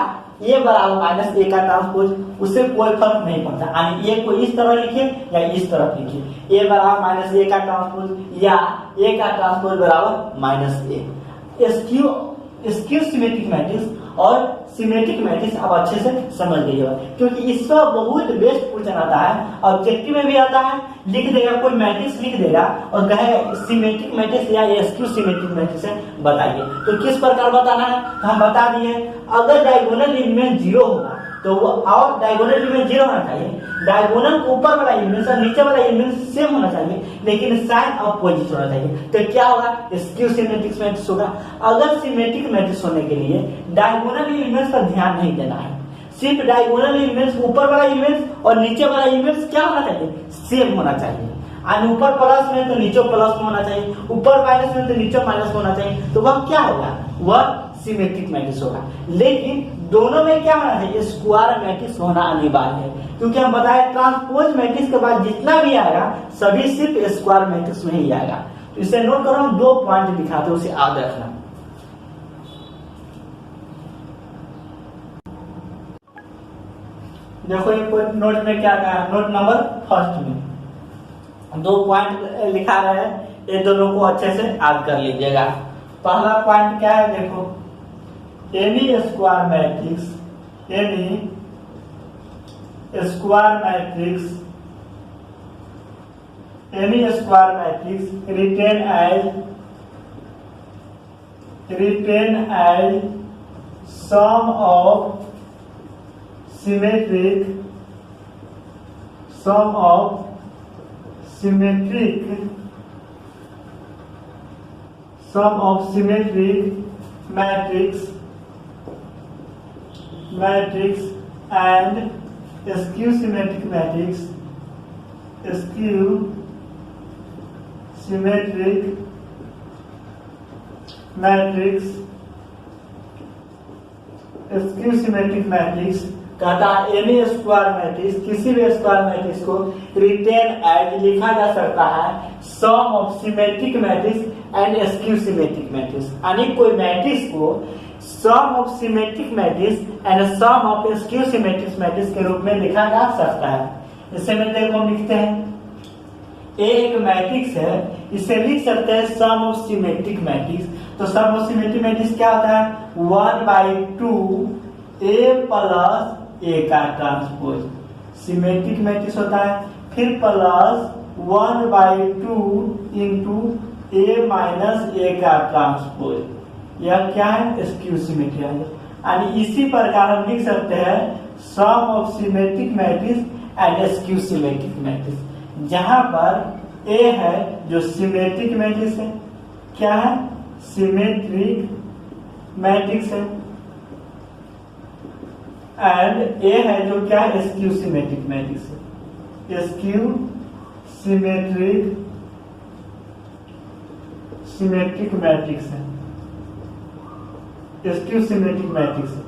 ए बराबर माइनस ए का ट्रांसपोज, उससे कोई फर्क नहीं पड़ता। यानी ए को इस तरह लिखिए या इस तरफ लिखिए, ए बराबर माइनस ए का ट्रांसपोज या ए का ट्रांसपोज बराबर -a। स्क्यू सिमेट्रिक मैट्रिक्स और सिमेट्रिक मैट्रिक्स आप अच्छे से समझ लीजिएगा, क्योंकि इसका बहुत बेस्ट क्वेश्चन आता है, ऑब्जेक्टिव में भी आता है। लिख देगा कोई मैट्रिक्स लिख देगा और कहे सिमेट्रिक मैट्रिक्स या स्क्यू सिमेट्रिक मैट्रिक्स है, बताइए। तो किस प्रकार बताना है, तो हम बता दिए, अगर डायगोनल एलिमेंट 0 होगा तो वो और डायगोनल एलिमेंट 0 होना चाहिए, डायगोनल ऊपर वाला एलिमेंट और नीचे वाला एलिमेंट सेम होना चाहिए, लेकिन साइन अपोजिट होना चाहिए। तो क्या होगा, स्क्यू सिमेट्रिक मैट्रिक्स होगा। अगर सिमेट्रिक मैट्रिक्स होने के लिए डायगोनल एलिमेंट्स पर ध्यान नहीं देना है, सिर्फ डायगोनल एलिमेंट्स ऊपर वाला एलिमेंट्स और नीचे वाला एलिमेंट्स क्या होना चाहिए, सेम होना चाहिए। और ऊपर प्लस में तो नीचे प्लस में होना चाहिए, ऊपर माइनस में तो नीचे माइनस में होना चाहिए, तो वह क्या होगा, वह सिमेट्रिक मैट्रिक्स होगा। लेकिन दोनों में क्या होना चाहिए, स्क्वायर मैट्रिक्स होना अनिवार्य है, क्योंकि हम बताए ट्रांसपोज मैट्रिक्स के बाद जितना भी आएगा सभी सिर्फ स्क्वायर मैट्रिक्स में ही आएगा। तो इसे नोट करो, हम 2 पॉइंट दिखाते हैं, उसे याद रखना। देखो ये नोट में क्या कहा, नोट नंबर फर्स्ट में 2 पॉइंट लिखा रहा है, ये दोनों को अच्छे से याद कर लीजिएगा। पहला पॉइंट क्या है, देखो any square matrix, any square matrix, any square matrix written as sum of symmetric matrix and skew symmetric matrix, कहता है एनी स्क्वायर मैट्रिक्स, किसी भी स्क्वायर मैट्रिक्स को रिटेन एज लिखा जा सकता है sum of symmetric matrix and skew symmetric matrix, यानी कोई मैट्रिक्स को sum of symmetric matrix and sum of skew symmetric matrix के रूप में लिखा जा सकता है। इसे में देखो हम लिखते हैं ए एक मैट्रिक्स है, इसे लिख सकते हैं सम ऑफ सिमेट्रिक मैट्रिक्स। तो सम ऑफ सिमेट्रिक मैट्रिक्स क्या होता है 1/2 ए प्लस ए का ट्रांसपोज, सिमेट्रिक मैट्रिक्स होता है। फिर plus 1/2 into A minus A का ट्रांसपोज, यह क्या है स्क्यू सिमेट्री है। यानी इसी प्रकार हम लिख सकते हैं sum of symmetric matrix and skew symmetric matrix, जहां पर ए है जो सिमेट्रिक मैट्रिक्स है, क्या है सिमेट्रिक मैट्रिक्स है, एंड ए है जो क्या है स्क्यू सिमेट्रिक मैट्रिक्स है, स्क्यू सिमेट्रिक मैट्रिक्स है, स्क्यू सिमेट्रिक मैट्रिक्स है।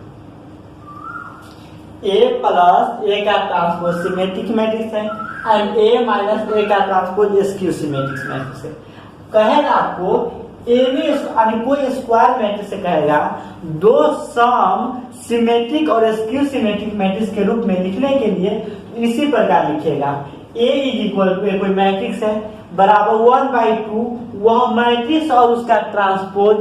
ए प्लस ए का ट्रांसपोज सिमेट्रिक मैट्रिक्स है एंड ए माइनस ए का ट्रांसपोज स्क्यू सिमेट्रिक मैट्रिक्स है। कहेगा आपको यानी कोई स्क्वायर मैट्रिक्स से कहेगा दो सम सिमेट्रिक और स्क्यू सिमेट्रिक मैट्रिक्स के रूप में लिखने के लिए इसी प्रकार लिखेगा ए इज इक्वल टू कोई मैट्रिक्स है बराबर 1/2 वह मैट्रिक्स और उसका ट्रांसपोज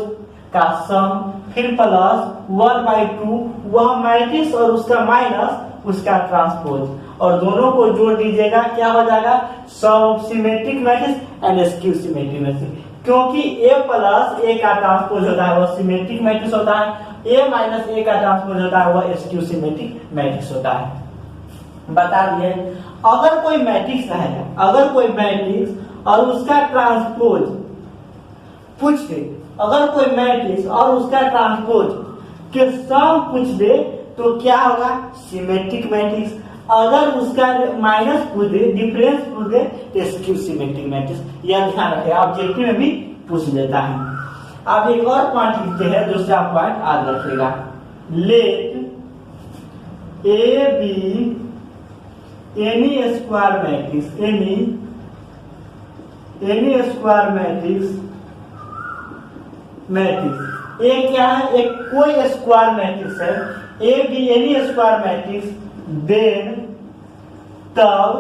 का सम, फिर प्लस 1/2 वह मैट्रिक्स और उसका माइनस उसका ट्रांसपोज, और दोनों को जोड़ दीजिएगा क्या हो जाएगा sum of symmetric matrix and skew symmetric matrix. क्योंकि ए प्लस ए का ट्रांसपोज होता है वह सिमेट्रिक मैट्रिक्स होता है, ए माइनस ए का ट्रांसपोज होता है वह स्क्यू सिमेट्रिक मैट्रिक्स होता है। बता दिए अगर कोई मैट्रिक्स है, अगर कोई मैट्रिक्स और उसका ट्रांसपोज पूछ दे, अगर कोई मैट्रिक्स और उसका ट्रांसपोज के सम पूछ दे तो क्या होगा सिमेट्रिक मैट्रिक्स, अगर उसका माइनस पूछ दे डिफरेंस पूछ दे तो स्क्यू सिमेट्रिक मैट्रिक्स। यह ध्यान रखें ऑब्जेक्टिव में भी पूछ लेता है। अब एक और पॉइंट लिखते हैं, दूसरा पॉइंट याद रखिएगा, let A be any square matrix, any square matrix A क्या है एक कोई स्क्वायर मैट्रिक्स है, A be any square matrix then तब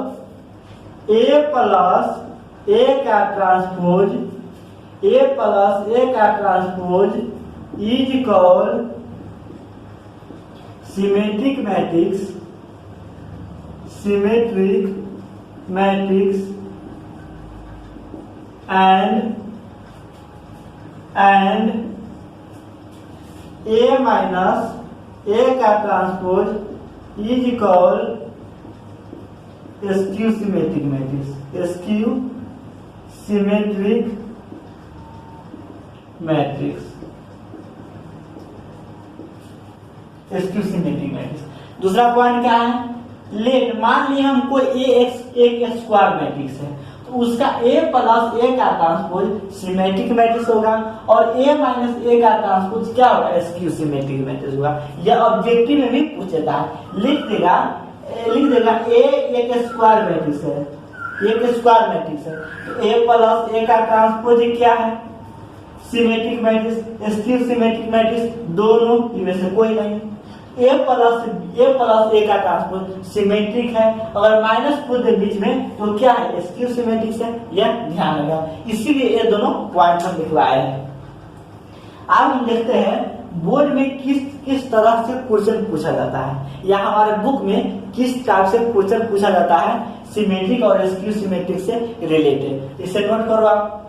ए प्लस ए का transpose is equal symmetric matrix and A minus A का transpose is equal skew symmetric matrix, skew symmetric matrix, skew symmetric matrix. दूसरा point क्या है, late मान लिया हमको एक स्क्वायर मैट्रिक्स है तो उसका ए प्लस ए का ट्रांसपोज सिमेट्रिक मैट्रिक्स होगा और ए माइनस ए का ट्रांसपोज क्या होगा स्क्यू सिमेट्रिक मैट्रिक्स होगा। यह ऑब्जेक्टिव में भी पूछता है, लिख देगा ए एक स्क्वायर मैट्रिक्स है, एक स्क्वायर मैट्रिक्स है तो ए प्लस ए का ट्रांसपोज क्या है symmetric matrix, skew symmetric matrix दोनों इनमें से कोई नहीं। ए प्लस ए का ट्रांसपोज सिमेट्रिक है, अगर माइनस पूछ दे बीच में तो क्या है स्क्यू सिमेट्रिक है, यह ध्यान रखा, इसीलिए ये दोनों पॉइंट हम लिखवाए हैं। अब हम देखते हैं बोर्ड में किस किस तरह से क्वेश्चन पूछा जाता है या हमारे बुक में किस टाइप से क्वेश्चन पूछा जाता है सिमेट्रिक और स्क्यू सिमेट्रिक से रिलेटेड, इसे नोट करो आप।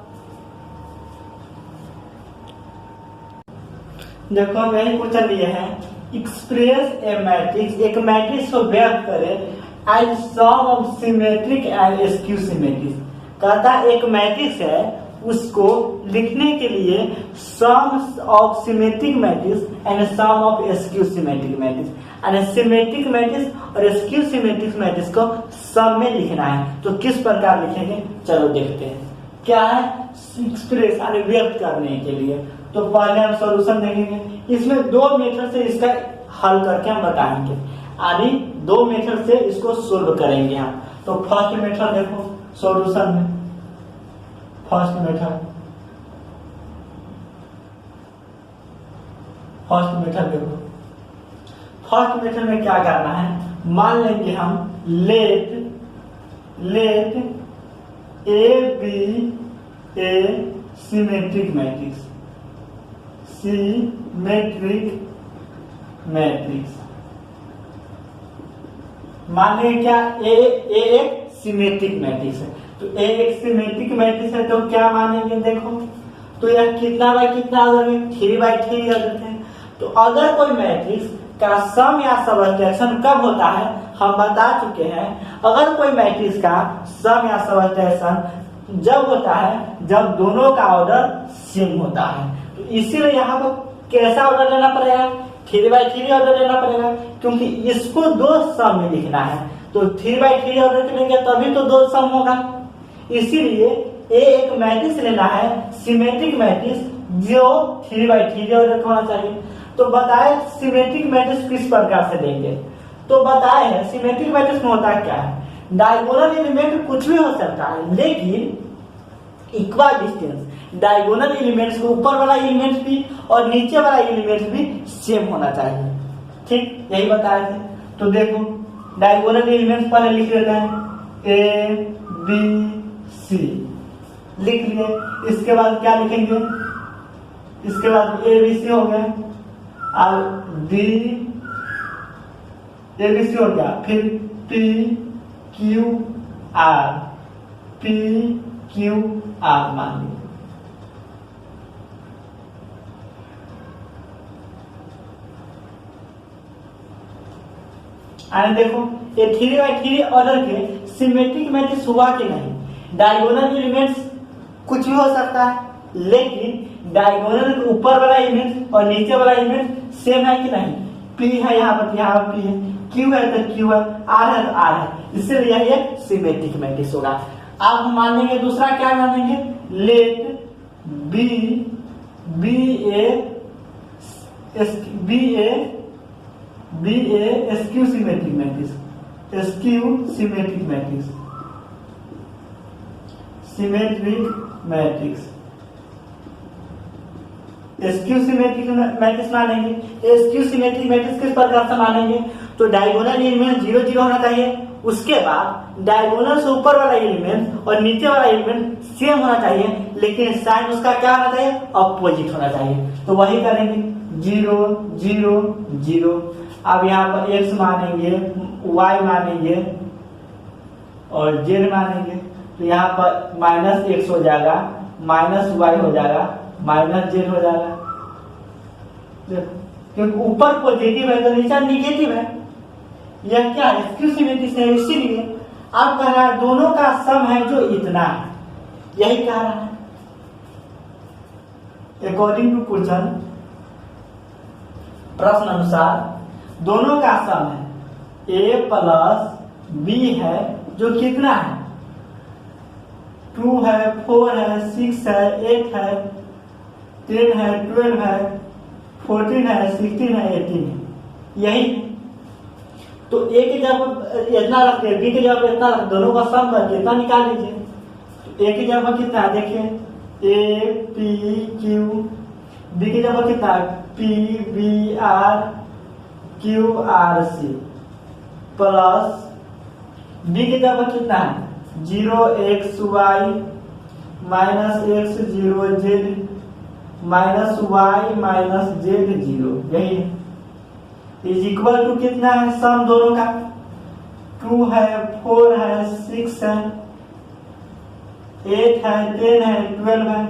देखो यही क्वेश्चन ये है, एक्सप्रेस ए मैट्रिक्स, एक मैट्रिक्स को व्यक्त करे as sum of symmetric and skew symmetric. कहता है एक मैट्रिक्स है, उसको लिखने के लिए sum of symmetric matrix and sum of skew symmetric matrix and symmetric matrix और स्क्यू सिमेट्रिक मैट्रिक्स को सम में लिखना है। तो किस प्रकार लिखेंगे, चलो देखते हैं। क्या है, एक्सप्रेस यानी व्यक्त करने के लिए। तो पहले हम सॉल्यूशन देखेंगे, इसमें दो मेथड से इसका हल करके हम बताएंगे, यानी दो मेथड से इसको सोल्व करेंगे हम। तो फर्स्ट मेथड देखो सॉल्यूशन में, फर्स्ट मेथड देखो, फर्स्ट मेथड में क्या करना है, मान लेंगे हम let A be a symmetric matrix, मान लेंगे क्या ए एक सिमेट्रिक मैट्रिक्स है। तो ए एक सिमेट्रिक मैट्रिक्स है तो क्या मानेंगे, देखो तो यह कितना बाय कितना ऑर्डर में 3/3 ऑर्डर है। तो अगर कोई मैट्रिक्स का सम या सबट्रैक्शन कब होता है हम बता चुके हैं। अगर कोई मैट्रिक्स का सम या सबट्रैक्शन जब होता है जब दोनों का ऑर्डर सेम होता है। तो इसीलिए यहाँ पर कैसा ऑर्डर लेना पड़ेगा, 3/3 ऑर्डर लेना पड़ेगा, क्योंकि इसको दो सम में लिखना है। तो 3/3 ऑर्डर करेंगे तभी तो दो सम होगा। इसीलिए ए एक मैट्रिक्स लेना है सिमेट्रिक मैट्रिक्स जो 3/3 ऑर्डर का होना चाहिए। तो बताए सिमेट्रिक मैट्रिक्स किस प्रकार से देंगे, तो बताए है सिमेट्रिक मैट्रिक्स में होता क्या है, डायगोनल एलिमेंट कुछ भी हो सकता है लेकिन इक्वल डिस्टेंस डायगोनल एलिमेंट्स को ऊपर वाला एलिमेंट भी और नीचे वाला एलिमेंट भी सेम होना चाहिए। ठीक, यही बताए थे। तो देखो डायगोनल एलिमेंट्स पहले लिख लेते हैं, ए बी सी लिख लिए। इसके बाद क्या लिखेंगे, इसके बाद ए बी सी हो गया और डी ए बी सी हो गया, फिर P Q are, P Q are मान लीजिए। देखो ये 3/3 ऑर्डर के सिमेट्रिक मैट्रिक्स हुआ कि नहीं। डायगोनल एलिमेंट्स कुछ भी हो सकता है लेकिन डायगोनल के ऊपर वाला एलिमेंट और नीचे वाला एलिमेंट सेम है कि नहीं। पी है यहाँ पर पी है, क्यू है तो क्यू है, आर है तो आर है, इसलिए यह एक सिमेट्रिक मैट्रिक्स होगा। अब हम मानेंगे दूसरा क्या मानेंगे, let B a skew symmetric matrix, skew symmetric matrix मानेंगे। स्क्यू सिमेट्रिक मैट्रिक्स किस प्रकार से मानेंगे, तो डायगोनल एलिमेंट 0 0 होना चाहिए, उसके बाद डायगोनल से ऊपर वाला एलिमेंट और नीचे वाला एलिमेंट सेम होना चाहिए लेकिन साइन उसका क्या होना चाहिए, अपोजिट होना चाहिए। तो वही करेंगे 0 0 0। अब यहाँ पर x मानेंगे, y मानेंगे और z मानेंगे। तो यहाँ पर -x हो जाएगा, -y हो जाएगा, -z हो जाएगा, क्योंकि ऊपर पॉजिटिव है तो नीचे निगेटिव है। यह क्या है, स्क्यू सिमेट्रिक है। इसीलिए अब कह रहा है दोनों का सम है जो इतना है, यही कह रहा है। अकॉर्डिंग टू क्वेश्चन, प्रश्न अनुसार दोनों का सम है a प्लस b है जो कितना है, 2 है, 4 है, 6 है, 8 है, 10 है, 12 है, 14 है, 16 है, 18 है, यही। तो a की जगह इतना रखते हैं, b की जगह इतना रखते, दोनों का सम करके इतना निकाल लीजिए। तो a की जगह कितना है, देखिए a p q, b की जगह कितना है, p b r q r c, plus b की जगह कितना है, 0 x y -x 0 z minus Y minus Z 0, यही इज इक्वल टू कितना है सम दोनों का, 2 है 4 है 6 है 8 है 10 है 12 है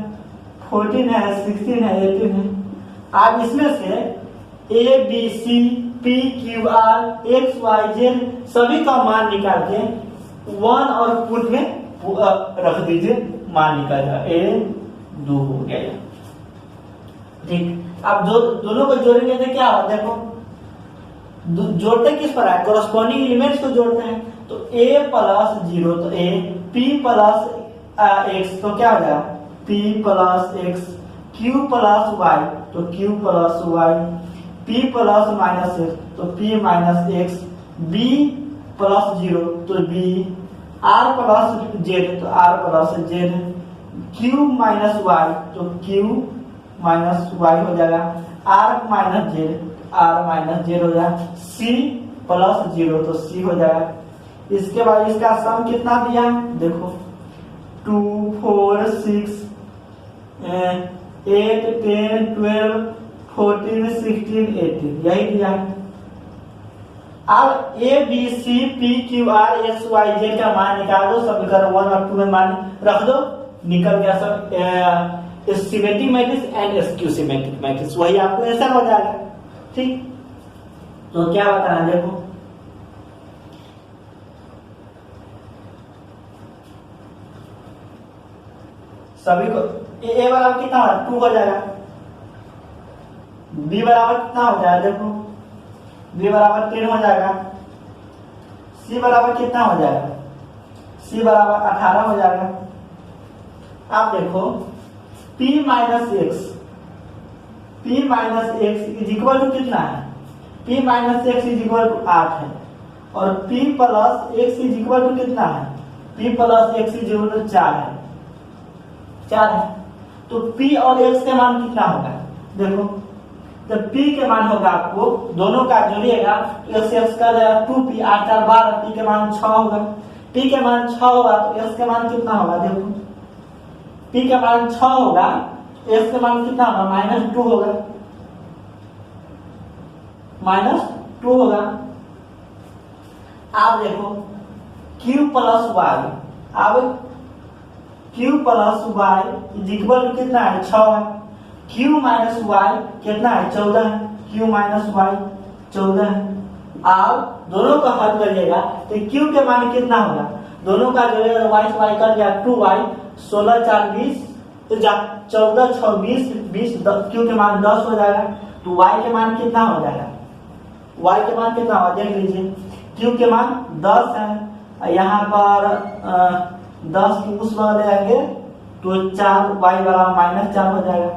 14 है 16 है 18 है। आप इसमें से A B C P Q R X Y Z सभी का मान निकाल के 1 और पुट में रख दीजिए, मान निकाल जाएगा, ए 2 हो गया। ठीक, अब दोनों को जोड़ेंगे तो क्या होगा, देखो जोड़ते किस पर है, कोरस्पॉन्डिंग एलिमेंट्स को जोड़ते हैं। तो a प्लस 0 तो a, p प्लस x तो क्या हो जाएगा p plus x, q plus y तो q plus y, p plus minus x तो p minus x, b plus 0 तो b, r प्लस z तो r plus z, q minus y तो q minus y हो जाएगा, r minus z r minus Z हो जाएगा, c plus 0 तो c हो जाएगा। इसके बाद इसका सम कितना दिया है, देखो 2 4 6 8 10 12 14 16 18 यही दिया है। अब A B C P Q R X Y Z का मान निकाल दो, समीकरण 1 और 2 में मान रख दो, निकल गया सब symmetric matrix and skew symmetric matrix, वही आपको ऐसा हो जाएगा। ठीक, तो क्या बताना, देखो सभी को ए बराबर कितना हो, 2 हो जाएगा, बी बराबर कितना हो जाएगा, देखो बी बराबर 3 हो जाएगा, सी बराबर कितना हो जाएगा, सी बराबर 18 हो जाएगा। आप देखो p minus x, p minus x is equal to कितना है, p minus x is equal to 8 है, और p plus x is equal to कितना है, p plus x is equal to 4 है, 4 है। तो p और x के मान कितना होगा, देखो जब p के मान होगा, आपको दोनों का जोड़िएगा x x का 2p 8 4 12, p के मान 6 होगा, p के मान 6 होगा तो x के मान कितना होगा, देखो p के मान 6 होगा, x के मान कितना होगा, -2 होगा, -2 होगा। आप देखो q प्लस वाई, अब q plus y is equal to कितना है, 6 है, q माइनस वाई कितना है, 14 है, q माइनस वाई 14 है। आप दोनों को हल करिएगा तो q के मान कितना होगा, दोनों का जो है y से y कर दिया 2y, 16 4 20 तो 14 6 20 20, q के मान 10 हो जाएगा। तो y के मान कितना हो जाएगा, y के मान कितना होगा, देख लीजिए q के मान 10 है, यहाँ पर 10 की उस वाले आएंगे तो 4, y बराबर -4 हो जाएगा।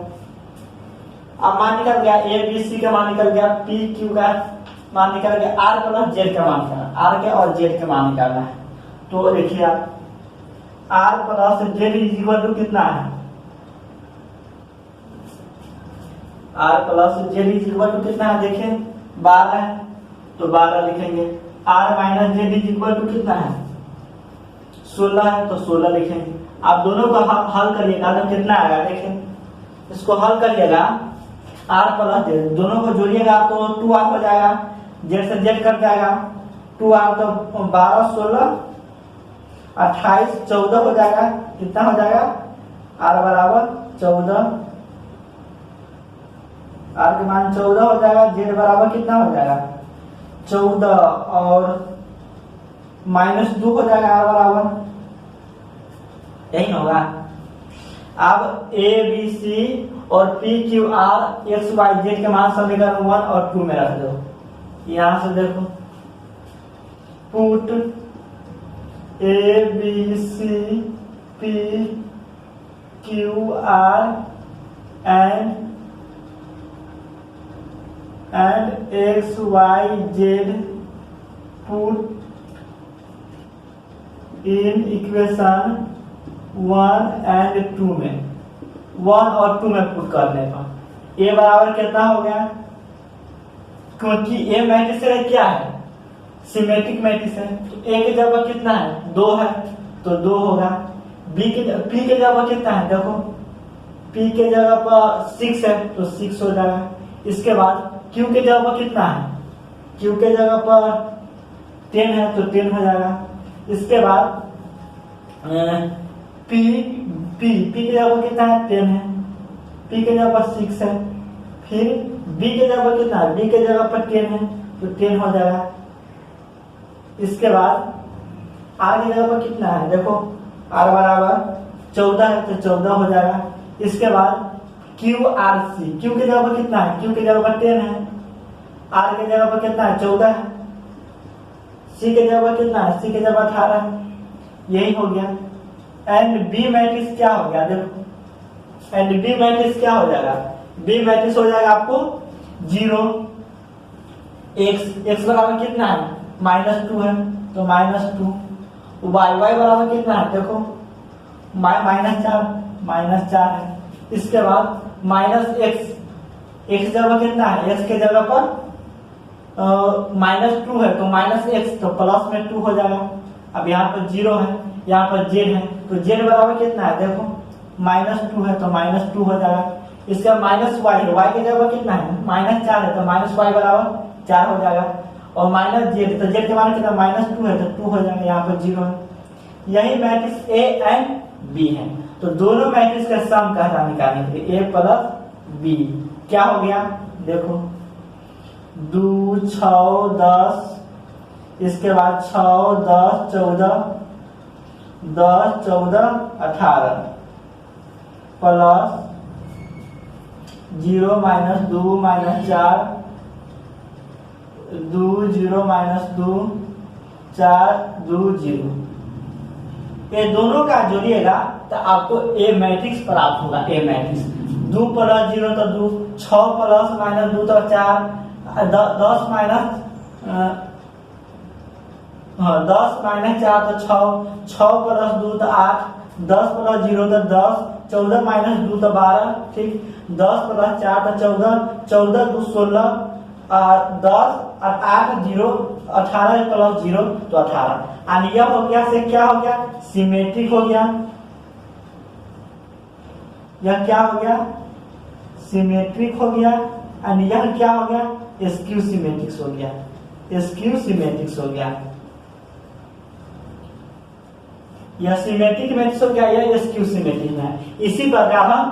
अब मान निकल गया ए बी सी का मान निकल गया, पी क्यू का मान निकल गया, आर प्लस जेड का मान निकालना, आर के और जेड के मान निकालना है। तो देखिए आप r plus z is equal to कितना है, r plus z is equal to कितना है, देखिए 12 है तो 12 लिखेंगे, r minus z is equal to कितना है, 16 है तो 16 लिखेंगे। आप दोनों का हल करिएगा तो कितना आएगा, देखिए इसको हल करिएगा, आर प्लस जेड दोनों को जोड़िएगा तो 2r हो जाएगा, जेड से जेड कट जाएगा, 2r तो 12 16 28 14 हो जाएगा, कितना हो जाएगा, आर बराबर 14, आर के मान 14 हो जाएगा, जेड बराबर कितना हो जाएगा 14 और -2 हो जाएगा, आर बराबर यही होगा। अब ए बी सी और P Q R X Y Z के मान समीकरण 1 और 2 में रख दो। यहां से देखो put A B C P Q R and X Y Z put in equation 1 and 2 में, 1 और 2 में पुट करने पर ए बराबर कितना हो गया, क्योंकि ए मैट्रिक्स है क्या है, सिमेट्रिक मैट्रिक्स है, तो ए की जगह कितना है 2 है तो 2 होगा, बी के पी के जगह कितना है, देखो P के जगह पर 6 है तो 6 हो जाएगा। इसके बाद Q के जगह पर कितना है, Q के जगह पर 10 है तो 10 हो जाएगा। इसके बाद P के जगह पर कितना है, 10 है, P के जगह पर 6 है। फिर B के जगह पर कितना है, B के जगह पर 10 है तो 10 हो जाएगा। इसके बाद R की जगह पर कितना है, देखो R बराबर 14 है तो 14 हो जाएगा। इसके बाद QRC, Q के जगह पर कितना है, Q के जगह पर 10 है, R के जगह पर कितना है, 14 है, C के जगह पर कितना है, C के जगह पर 18 है। यही हो गया। एंड B मैट्रिक्स क्या हो गया, देखो एंड B मैट्रिक्स क्या हो जाएगा, B मैट्रिक्स हो जाएगा आपको 0, x बराबर कितना है, -2 है तो -2, y बराबर कितना है, देखो -4 है। इसके बाद -x जगह कितना है, x के जगह पर -2 है तो -x तो प्लस में 2 हो जाएगा। अब यहाँ पर 0 है, यहाँ पर z है तो z बराबर कितना है, देखो -2 है तो -2 हो जाएगा। इसका -y है, y के जगह पर कितना है, -4 है तो -y बराबर 4 हो जाएगा। और -z तो z के मान कितना, -2 है तो 2 हो जाएगा, यहाँ पर 0 है। यही मैट्रिक्स A एंड B है। तो दोनों मैट्रिक्स का सम कहता निकालने के लिए A प्लस B क्या हो गया, देखो 2 6 10, इसके बाद 6 10 14 10 14 18 प्लस 0 -2 -4 2 0 -2 4 2 0। ये दोनों का जोड़िएगा तो आपको A मैट्रिक्स प्राप्त होगा। A मैट्रिक्स 2 + 0 तो 2, 6 + -2 तो 4, 10 - 4 तो 6, 6 + 2 तो 8, 10 + 0 तो 10, 14 - 2 तो 12, ठीक, 10 + 4 तो 14, 14 2 16, 10 और 8 0, 18 + 0 तो 18। और यह हो गया से क्या हो गया, सिमेट्रिक हो गया। यह क्या हो गया, सिमेट्रिक हो गया। और यह क्या हो गया, स्क्यू सिमेट्रिक्स हो गया, स्क्यू सिमेट्रिक्स हो गया। यह सिमेट्रिक मैट्रिक्स हो गया, यह स्क्यू सिमेट्रिक है। इसी प्रकार हम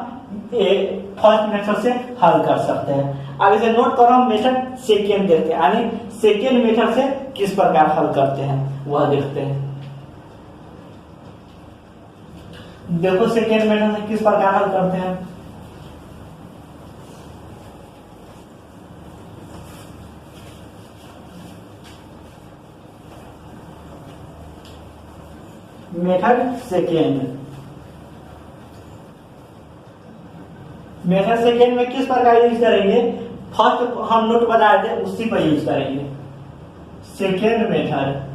फर्स्ट मेथड से हल कर सकते हैं। अब इसे नोट करो, हम मेथड सेकेंड देखते हैं, यानी सेकेंड मेथड से किस प्रकार हल करते हैं वह देखते हैं। देखो सेकेंड मेथड से किस प्रकार हल करते हैं। मेथड सेकेंड में किस प्रकार यूज करेंगे, फर्स्ट हम नोट बताए थे उसी पर यूज करेंगे। सेकेंड मेथड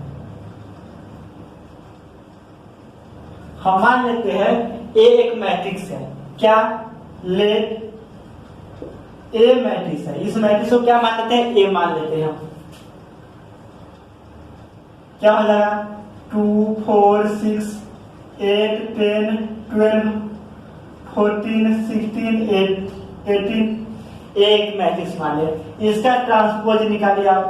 हम मान लेते हैं A एक मैट्रिक्स है, क्या, लेट A मैट्रिक्स है। इस मैट्रिक्स को क्या मान लेते हैं, A मान लेते हैं हम। क्या हो जाएगा, 2 4 6 8 10 12 14 16 18 एक मैट्रिक्स मान लिया। इसका ट्रांसपोज निकालिए आप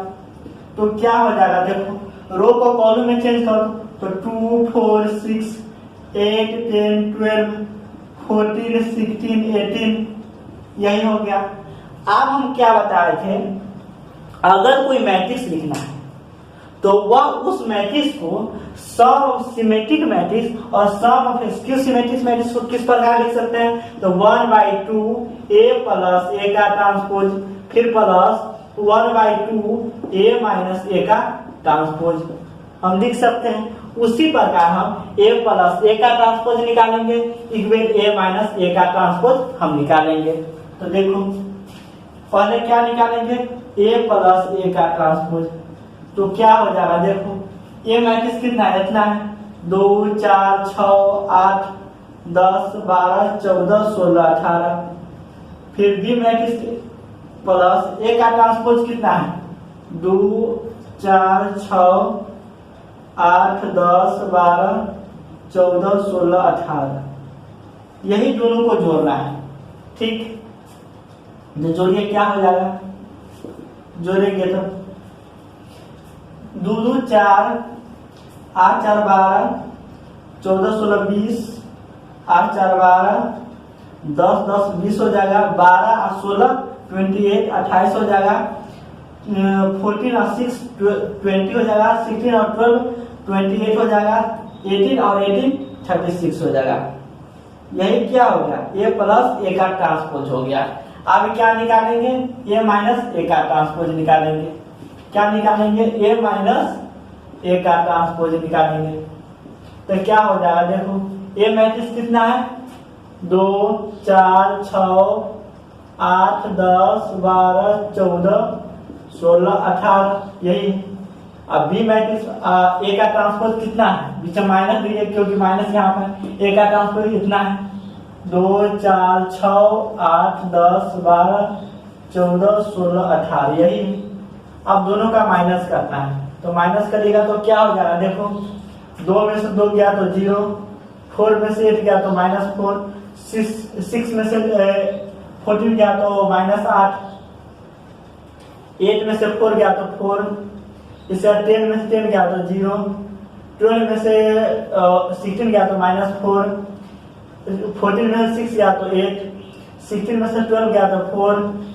तो क्या हो जाएगा, देखो रो को कॉलम में चेंज करो तो 2 4 6 8 10 12 14 16 18 यही हो गया। अब हम क्या बताए थे, अगर कोई मैट्रिक्स लिखना है तो वह उस मैट्रिक्स को सम ऑफ सिमेट्रिक मैट्रिक्स और सम ऑफ स्क्यू सिमेट्रिक मैट्रिक्स को किस प्रकार लिख सकते हैं, तो 1/2 A + A का ट्रांसपोज, फिर प्लस 1/2 A - A का ट्रांसपोज हम लिख सकते हैं। उसी प्रकार हम A + A का ट्रांसपोज निकालेंगे, इक्वल A - A का ट्रांसपोज हम निकालेंगे। तो देखो पहले क्या निकालेंगे, A + A का ट्रांसपोज, तो क्या हो जाएगा, देखो A मैट्रिक्स कितना है, इतना है 2 4 6 8 10 12 14 16 18। फिर B मैट्रिक्स प्लस A का ट्रांसपोज कितना है, 2 4 6 8 10 12 14 16 18। यही दोनों को जोड़ना है। ठीक, जो जोड़िए क्या हो जाएगा, जोड़ेंगे तो 2 2 4, 8 4 12, 14 16 20, 8 4 12, 10 10 20 हो जाएगा, 12 और 16 28 28 हो जाएगा, 14 और 6 20 हो जाएगा, 16 और 12 28 हो जाएगा, 18 और 18 36 हो जाएगा। यही क्या हो गया, ए प्लस ए का ट्रांसपोज हो गया। अब क्या निकालेंगे, ए माइनस ए का ट्रांसपोज निकालेंगे। क्या निकालेंगे, ए माइनस ए का ट्रांसपोज निकालेंगे। तो क्या हो जाएगा, देखो ए मैट्रिक्स कितना है, 2 4 6 8 10 12 14 16 18, यही। अब बी मैट्रिक्स ए का ट्रांसपोज कितना है, बीच में माइनस दीजिए क्योंकि माइनस यहाँ पर, ए का ट्रांसपोज इतना है 2 4 6 8 10 12 14 16 18, यही। अब दोनों का माइनस करना है, तो माइनस करिएगा तो क्या हो जाएगा, देखो 2 में से 2 गया तो 0, 4 में से 8 गया तो -4, 6 में से 14 गया तो -8, 8 में से 4 गया तो 4, इसके बाद 10 में से 10 गया तो 0, 12 में से 16 गया तो -4, 14 में से 6 गया तो 8, 16 में से 12 गया तो 4,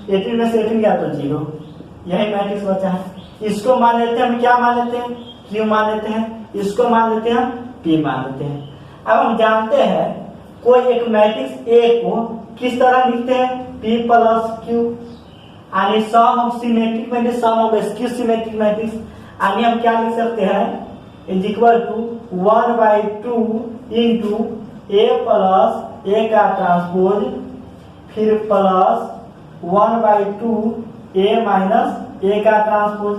18 में से 18 गया तो 0। यही मैट्रिक्स बचा है। इसको मान लेते हैं हम, क्या मान लेते हैं, क्यू मान लेते हैं, इसको मान लेते हैं हम पी मान लेते हैं। अब हम जानते हैं कोई एक मैट्रिक्स ए को किस तरह लिखते हैं, पी प्लस क्यू, यानी sum of symmetric matrix, sum of skew symmetric matrix, यानी हम क्या लिख सकते हैं, is equal to 1/2 into A plus A का ट्रांसपोज, फिर प्लस 1/2 ए माइनस ए का ट्रांसपोज।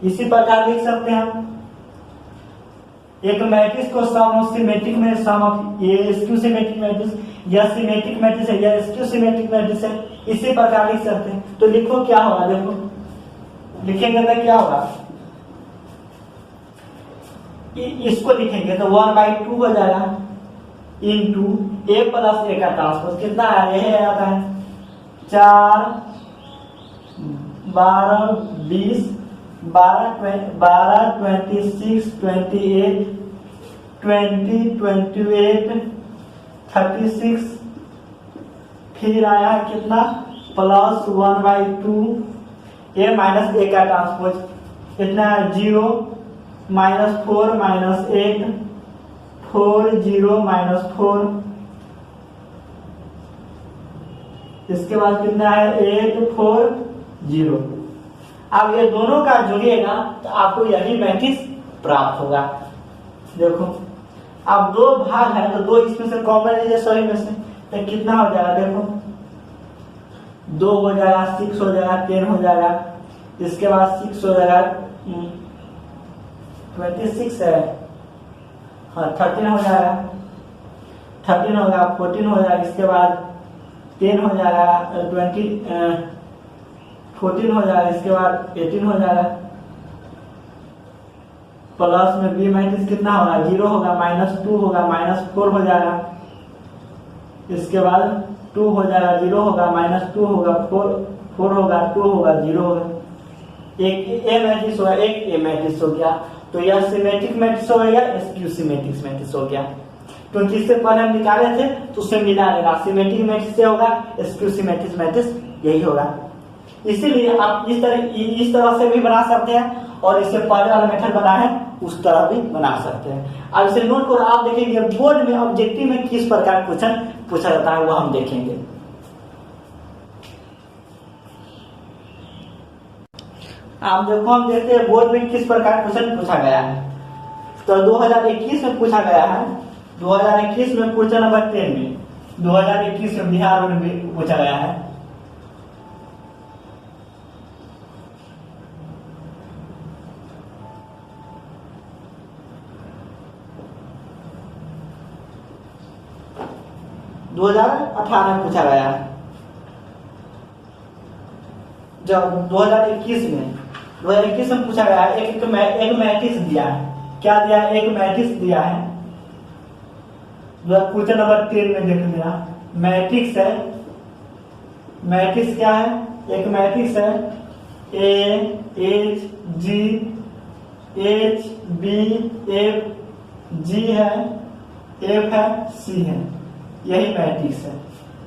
इसी प्रकार लिख सकते हैं हम एक मैट्रिक्स को सम ऑफ सिमेट्रिक में, सम ऑफ ये स्क्यू सिमेट्रिक मैट्रिक्स या सिमेट्रिक मैट्रिक्स है या स्क्यू सिमेट्रिक मैट्रिक्स है, इसी प्रकार लिख सकते हैं। तो लिखो क्या होगा, देखो लिखेंगे तो क्या होगा, इसको लिखेंगे तो 1/2 हो जाएगा इंटू ए प्लस ए का ट्रांसपोज, कितना है, यह आता है 4 12 20 12 26 28 20 28 36, फिर आया कितना प्लस 1/2 ए माइनस ए का ट्रांसपोज, इतना 0 -4 -8 4 0 -4, इसके बाद कितना है 8 4 0। अब ये दोनों का जोड़िएगा तो आपको यही मैट्रिक्स प्राप्त होगा। देखो अब 2 भाग है तो 2 इसमें से कॉमन लीजिए सभी में से, तो कितना हो जाएगा, देखो 2 हो जाएगा, 6 हो जाएगा, 10 हो जाएगा, इसके बाद 6 हो जाएगा 26 है, हाँ 13 हो जाएगा, 13 होगा, 14 हो जाएगा, इसके बाद 10 हो जाएगा, 14 हो जाएगा, इसके बाद 18 हो जाएगा, प्लस में बी मैट्रिक्स कितना होगा, 0 होगा, -2 होगा, -4 हो जाएगा, इसके बाद 2 हो जाएगा, 0 होगा, -2 होगा, 4 होगा, 2 होगा, 0 होगा, एक ए मैट्रिक्स होगा, एक ए मैट्रिक्स हो गया। तो यह सिमेट्रिक मैट्रिक्स हो गया, स्क्यू सिमेट्रिक मैट्रिक्स हो गया, क्योंकि इससे पहले हम निकाले थे तो उससे मिला देगा, सिमेट्रिक मैट्रिक्स से होगा, स्क्यू सिमेट्रिक मैट्रिक्स यही होगा। इसीलिए आप इस तरह से भी बना सकते हैं, और इससे पहले वाला मेथड बना है उस तरह भी बना सकते हैं। अब इसे नोट करो, आप देखेंगे बोर्ड में ऑब्जेक्टिव में किस प्रकार क्वेश्चन पूछा जाता है वो हम देखेंगे। आप देखो, हम देखते हैं बोर्ड में किस प्रकार क्वेश्चन पूछा गया है। तो 2021 में पूछा गया है, 2021 में क्वेश्चन नंबर 10 में, 2021 में बिहार में पूछा गया है। दो 2018 में पूछा गया है। जब 2021 में पूछा गया है, एक मैट्रिक्स दिया है, क्या दिया है, एक मैट्रिक्स दिया है। क्वेश्चन नंबर 10 में देख लिया, मैट्रिक्स है मैट्रिक्स क्या है? एक मैट्रिक्स है A H G H B F G है एफ है सी है, यही मैट्रिक्स है।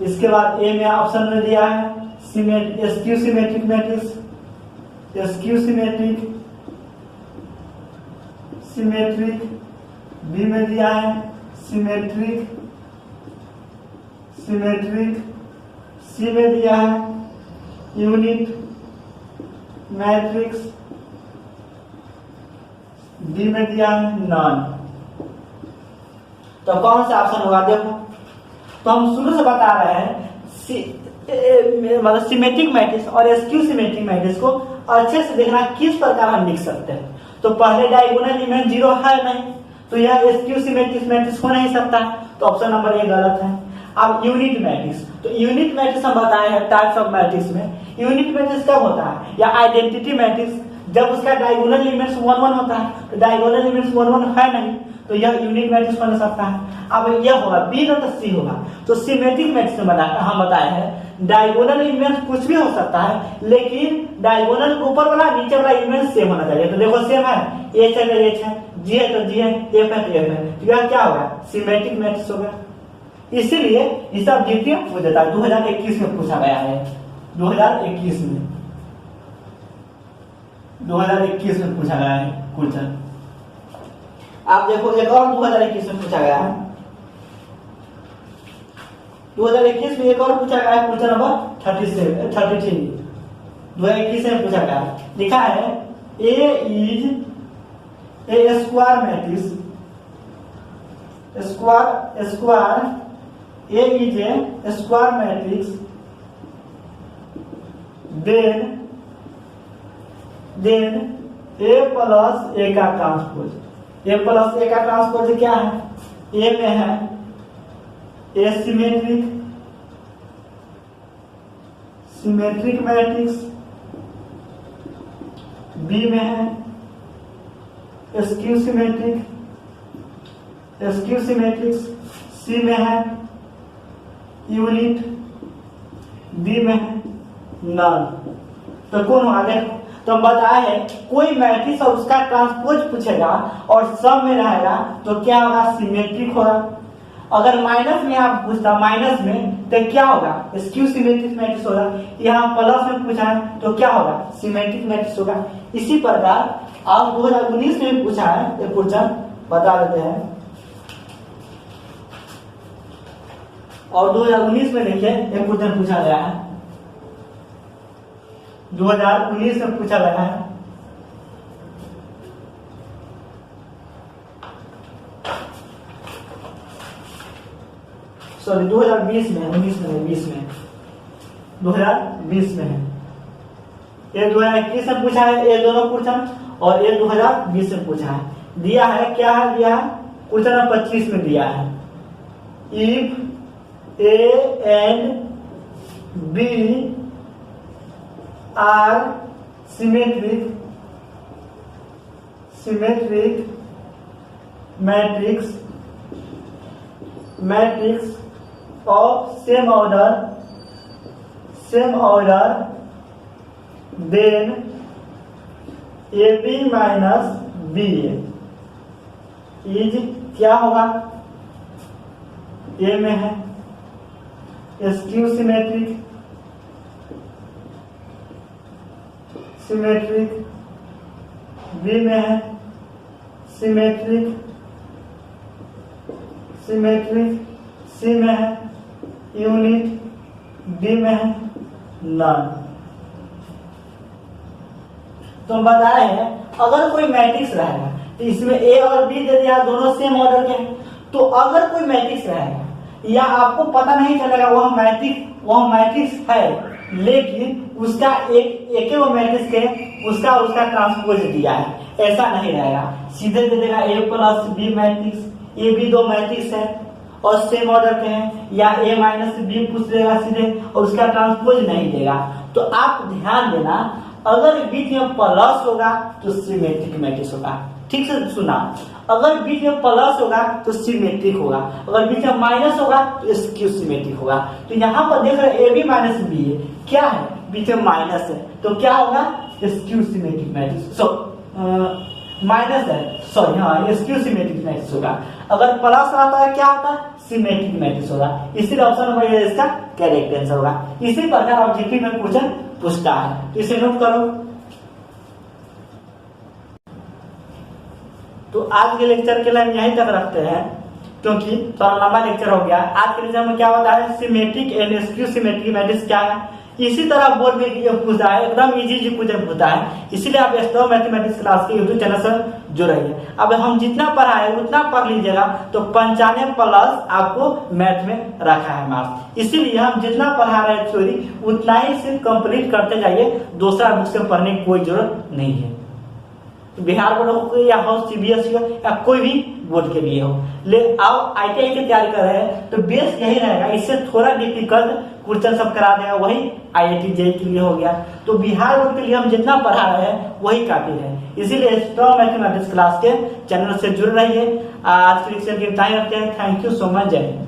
इसके बाद ए में ऑप्शन में दिया है skew symmetric matrix, skew symmetric symmetric, B में दिया है सिमेट्रिक सिमेट्रिक, सी में दिया है यूनिट मैट्रिक्स, डी में दिया है नॉन। तो कौन सा ऑप्शन होगा? देखो, तो हम शुरू से बता रहे हैं मतलब सिमेट्रिक मैट्रिक्स और स्क्यू सिमेट्रिक मैट्रिक्स को अच्छे से देखना किस प्रकार हम लिख सकते हैं। तो पहले डायगोनल एलिमेंट जीरो है नहीं, तो यह स्क्यू सिमेट्रिक मैट्रिक्स हो नहीं सकता है, तो ऑप्शन नंबर ए गलत है। अब यूनिट मैट्रिक्स, तो यूनिट मैट्रिक्स हम बताए हैं टाइप्स ऑफ मैट्रिक्स में। यूनिट मैट्रिक्स कब होता है? या आइडेंटिटी मैट्रिक्स जब उसका डायगोनल एलिमेंट्स 1 1 होता है, तो डायगोनल एलिमेंट्स 1 1 है नहीं, तो यह यूनिट मैट्रिक्स बन सकता है। अब यह होगा बी ना तो सी होगा। तो सिमेट्रिक मैट्रिक्स में हम बताए हैं डायगोनल एलिमेंट्स कुछ भी हो सकता है, लेकिन डायगोनल ऊपर वाला नीचे वाला एलिमेंट सेम होना चाहिए। तो देखो सेम है, एच है तो एच है, जी है तो जी है, एफ है तो एफ है, तो यह क्या होगा? सिमेट्रिक मैट्रिक्स होगा। इसीलिए ये सब द्वितीय हो जाता है। 2021 में पूछा गया है, 2021 में 2021 में पूछा गया है क्वेश्चन। आप देखो एक और 2021 में पूछा गया है, 2021 में एक और पूछा गया है क्वेश्चन नंबर 33 2021 में पूछा गया है। लिखा है A is a square matrix, square A is a square matrix, then A plus A का ट्रांसपोज, A plus A का ट्रांसपोज क्या है? A में है एसिमेट्रिक सिमेट्रिक मैट्रिक्स, B में है स्क्यू सिमेट्रिक्स, C में है यूनिट, डी में है नॉन। तो कौन होगा? देखो, तो हम बताए हैं कोई मैट्रिक्स और उसका ट्रांसपोज पूछेगा और सब में रहेगा तो क्या होगा? सिमेट्रिक होगा। अगर माइनस में आप पूछता माइनस में तो क्या होगा? स्क्यू सिमेट्रिक मैट्रिक्स होगा। यहाँ प्लस में पूछा है तो क्या होगा? सिमेट्रिक मैट्रिक्स होगा। इसी प्रकार आप 2019 में पूछा है, ये क्वेश्चन बता देते हैं। और 2019 में देखिए एक क्वेश्चन पूछा गया है, 2019 में पूछा गया है सॉरी 2020 में, 19 में 20 में 2020 में है। ये 2021 में पूछा है ये दोनों क्वेश्चन, और ये 2020 में पूछा है। दिया है क्या है? दिया है क्वेश्चन नंबर 25 में दिया है if A and B are symmetric matrix of same order, then AB minus BA is क्या होगा? A में है स्क्यू सिमेट्रिक, बी में है सिमेट्रिक, सी में है यूनिट, डी में है नॉन। तो हम बताए हैं अगर कोई मैट्रिक्स रहेगा तो इसमें ए और बी दे दिया, दोनों सेम ऑर्डर के हैं। तो अगर कोई मैट्रिक्स रहेगा या आपको पता नहीं चलेगा वह मैट्रिक्स है, लेकिन उसका एक वो मैट्रिक्स के उसका ट्रांसपोज दिया है, ऐसा नहीं रहेगा। सीधे दे देगा ए प्लस बी मैट्रिक्स, ये भी दो मैट्रिक्स है और सेम ऑर्डर के हैं, या ए माइनस बी पूछ देगा सीधे और उसका ट्रांसपोज नहीं देगा। तो आप ध्यान देना, अगर बीच में प्लस होगा तो सिमेट्रिक मैट्रिक्स होगा, ठीक से सुना, अगर बीच में प्लस होगा तो सिमेट्रिक होगा, अगर बीच में माइनस होगा तो स्क्यू सिमेट्रिक होगा। तो यहाँ पर देख रहे ए बी माइनस बी है, क्या है बीच में माइनस है तो क्या होगा स्क्यू सिमेट्रिक मैट्रिक्स, माइनस है सॉरी हाँ स्क्यू सिमेट्रिक मैट्रिक्स होगा। अगर प्लस आता है क्या होता है सिमेट्रिक मैट्रिक्स होगा। इसीलिए ऑप्शन नंबर ए इसका करेक्ट आंसर होगा। इसी प्रकार ऑब्जेक्टिव में क्वेश्चन पूछता है तो इसे नोट करो। तो आज के लेक्चर के लिए हम यहीं तक रखते हैं क्योंकि थोड़ा लंबा लेक्चर हो गया। आज के लेक्चर में क्या होता है symmetric and skew symmetric matrix क्या है, इसी तरह बोर्ड में ये पूछता है, एकदम इजी क्वेश्चन पूछता है। इसीलिए आप स्ट्रॉन्ग मैथमेटिक्स क्लास के यूट्यूब चैनल से जुड़ रहिए। अब हम जितना पढ़ाए उतना पढ़ लीजिएगा तो 95 प्लस आपको मैथ में रखा है मार्क्स। इसीलिए हम जितना पढ़ा रहे हैं थ्योरी उतना ही सिर्फ कंप्लीट करते जाइए, दूसरा बुक से पढ़ने की कोई जरूरत नहीं है। बिहार बोर्ड हो या हो सीबीएसई हो या कोई भी बोर्ड के लिए हो, ले आओ आईटीआई की तैयारी कर रहे हैं तो बेस यही रहेगा। इससे थोड़ा डिफिकल्ट क्वेश्चन सब करा देगा, वही आईआईटी जेईई के लिए हो गया। तो बिहार बोर्ड के लिए हम जितना पढ़ा रहे हैं वही काफी है। इसीलिए स्ट्रॉन्ग मैथमेटिक्स क्लास के चैनल से जुड़ रहिए। आज के लेक्चर के टाइम रखते हैं। थैंक यू सो मच, जय हिंद।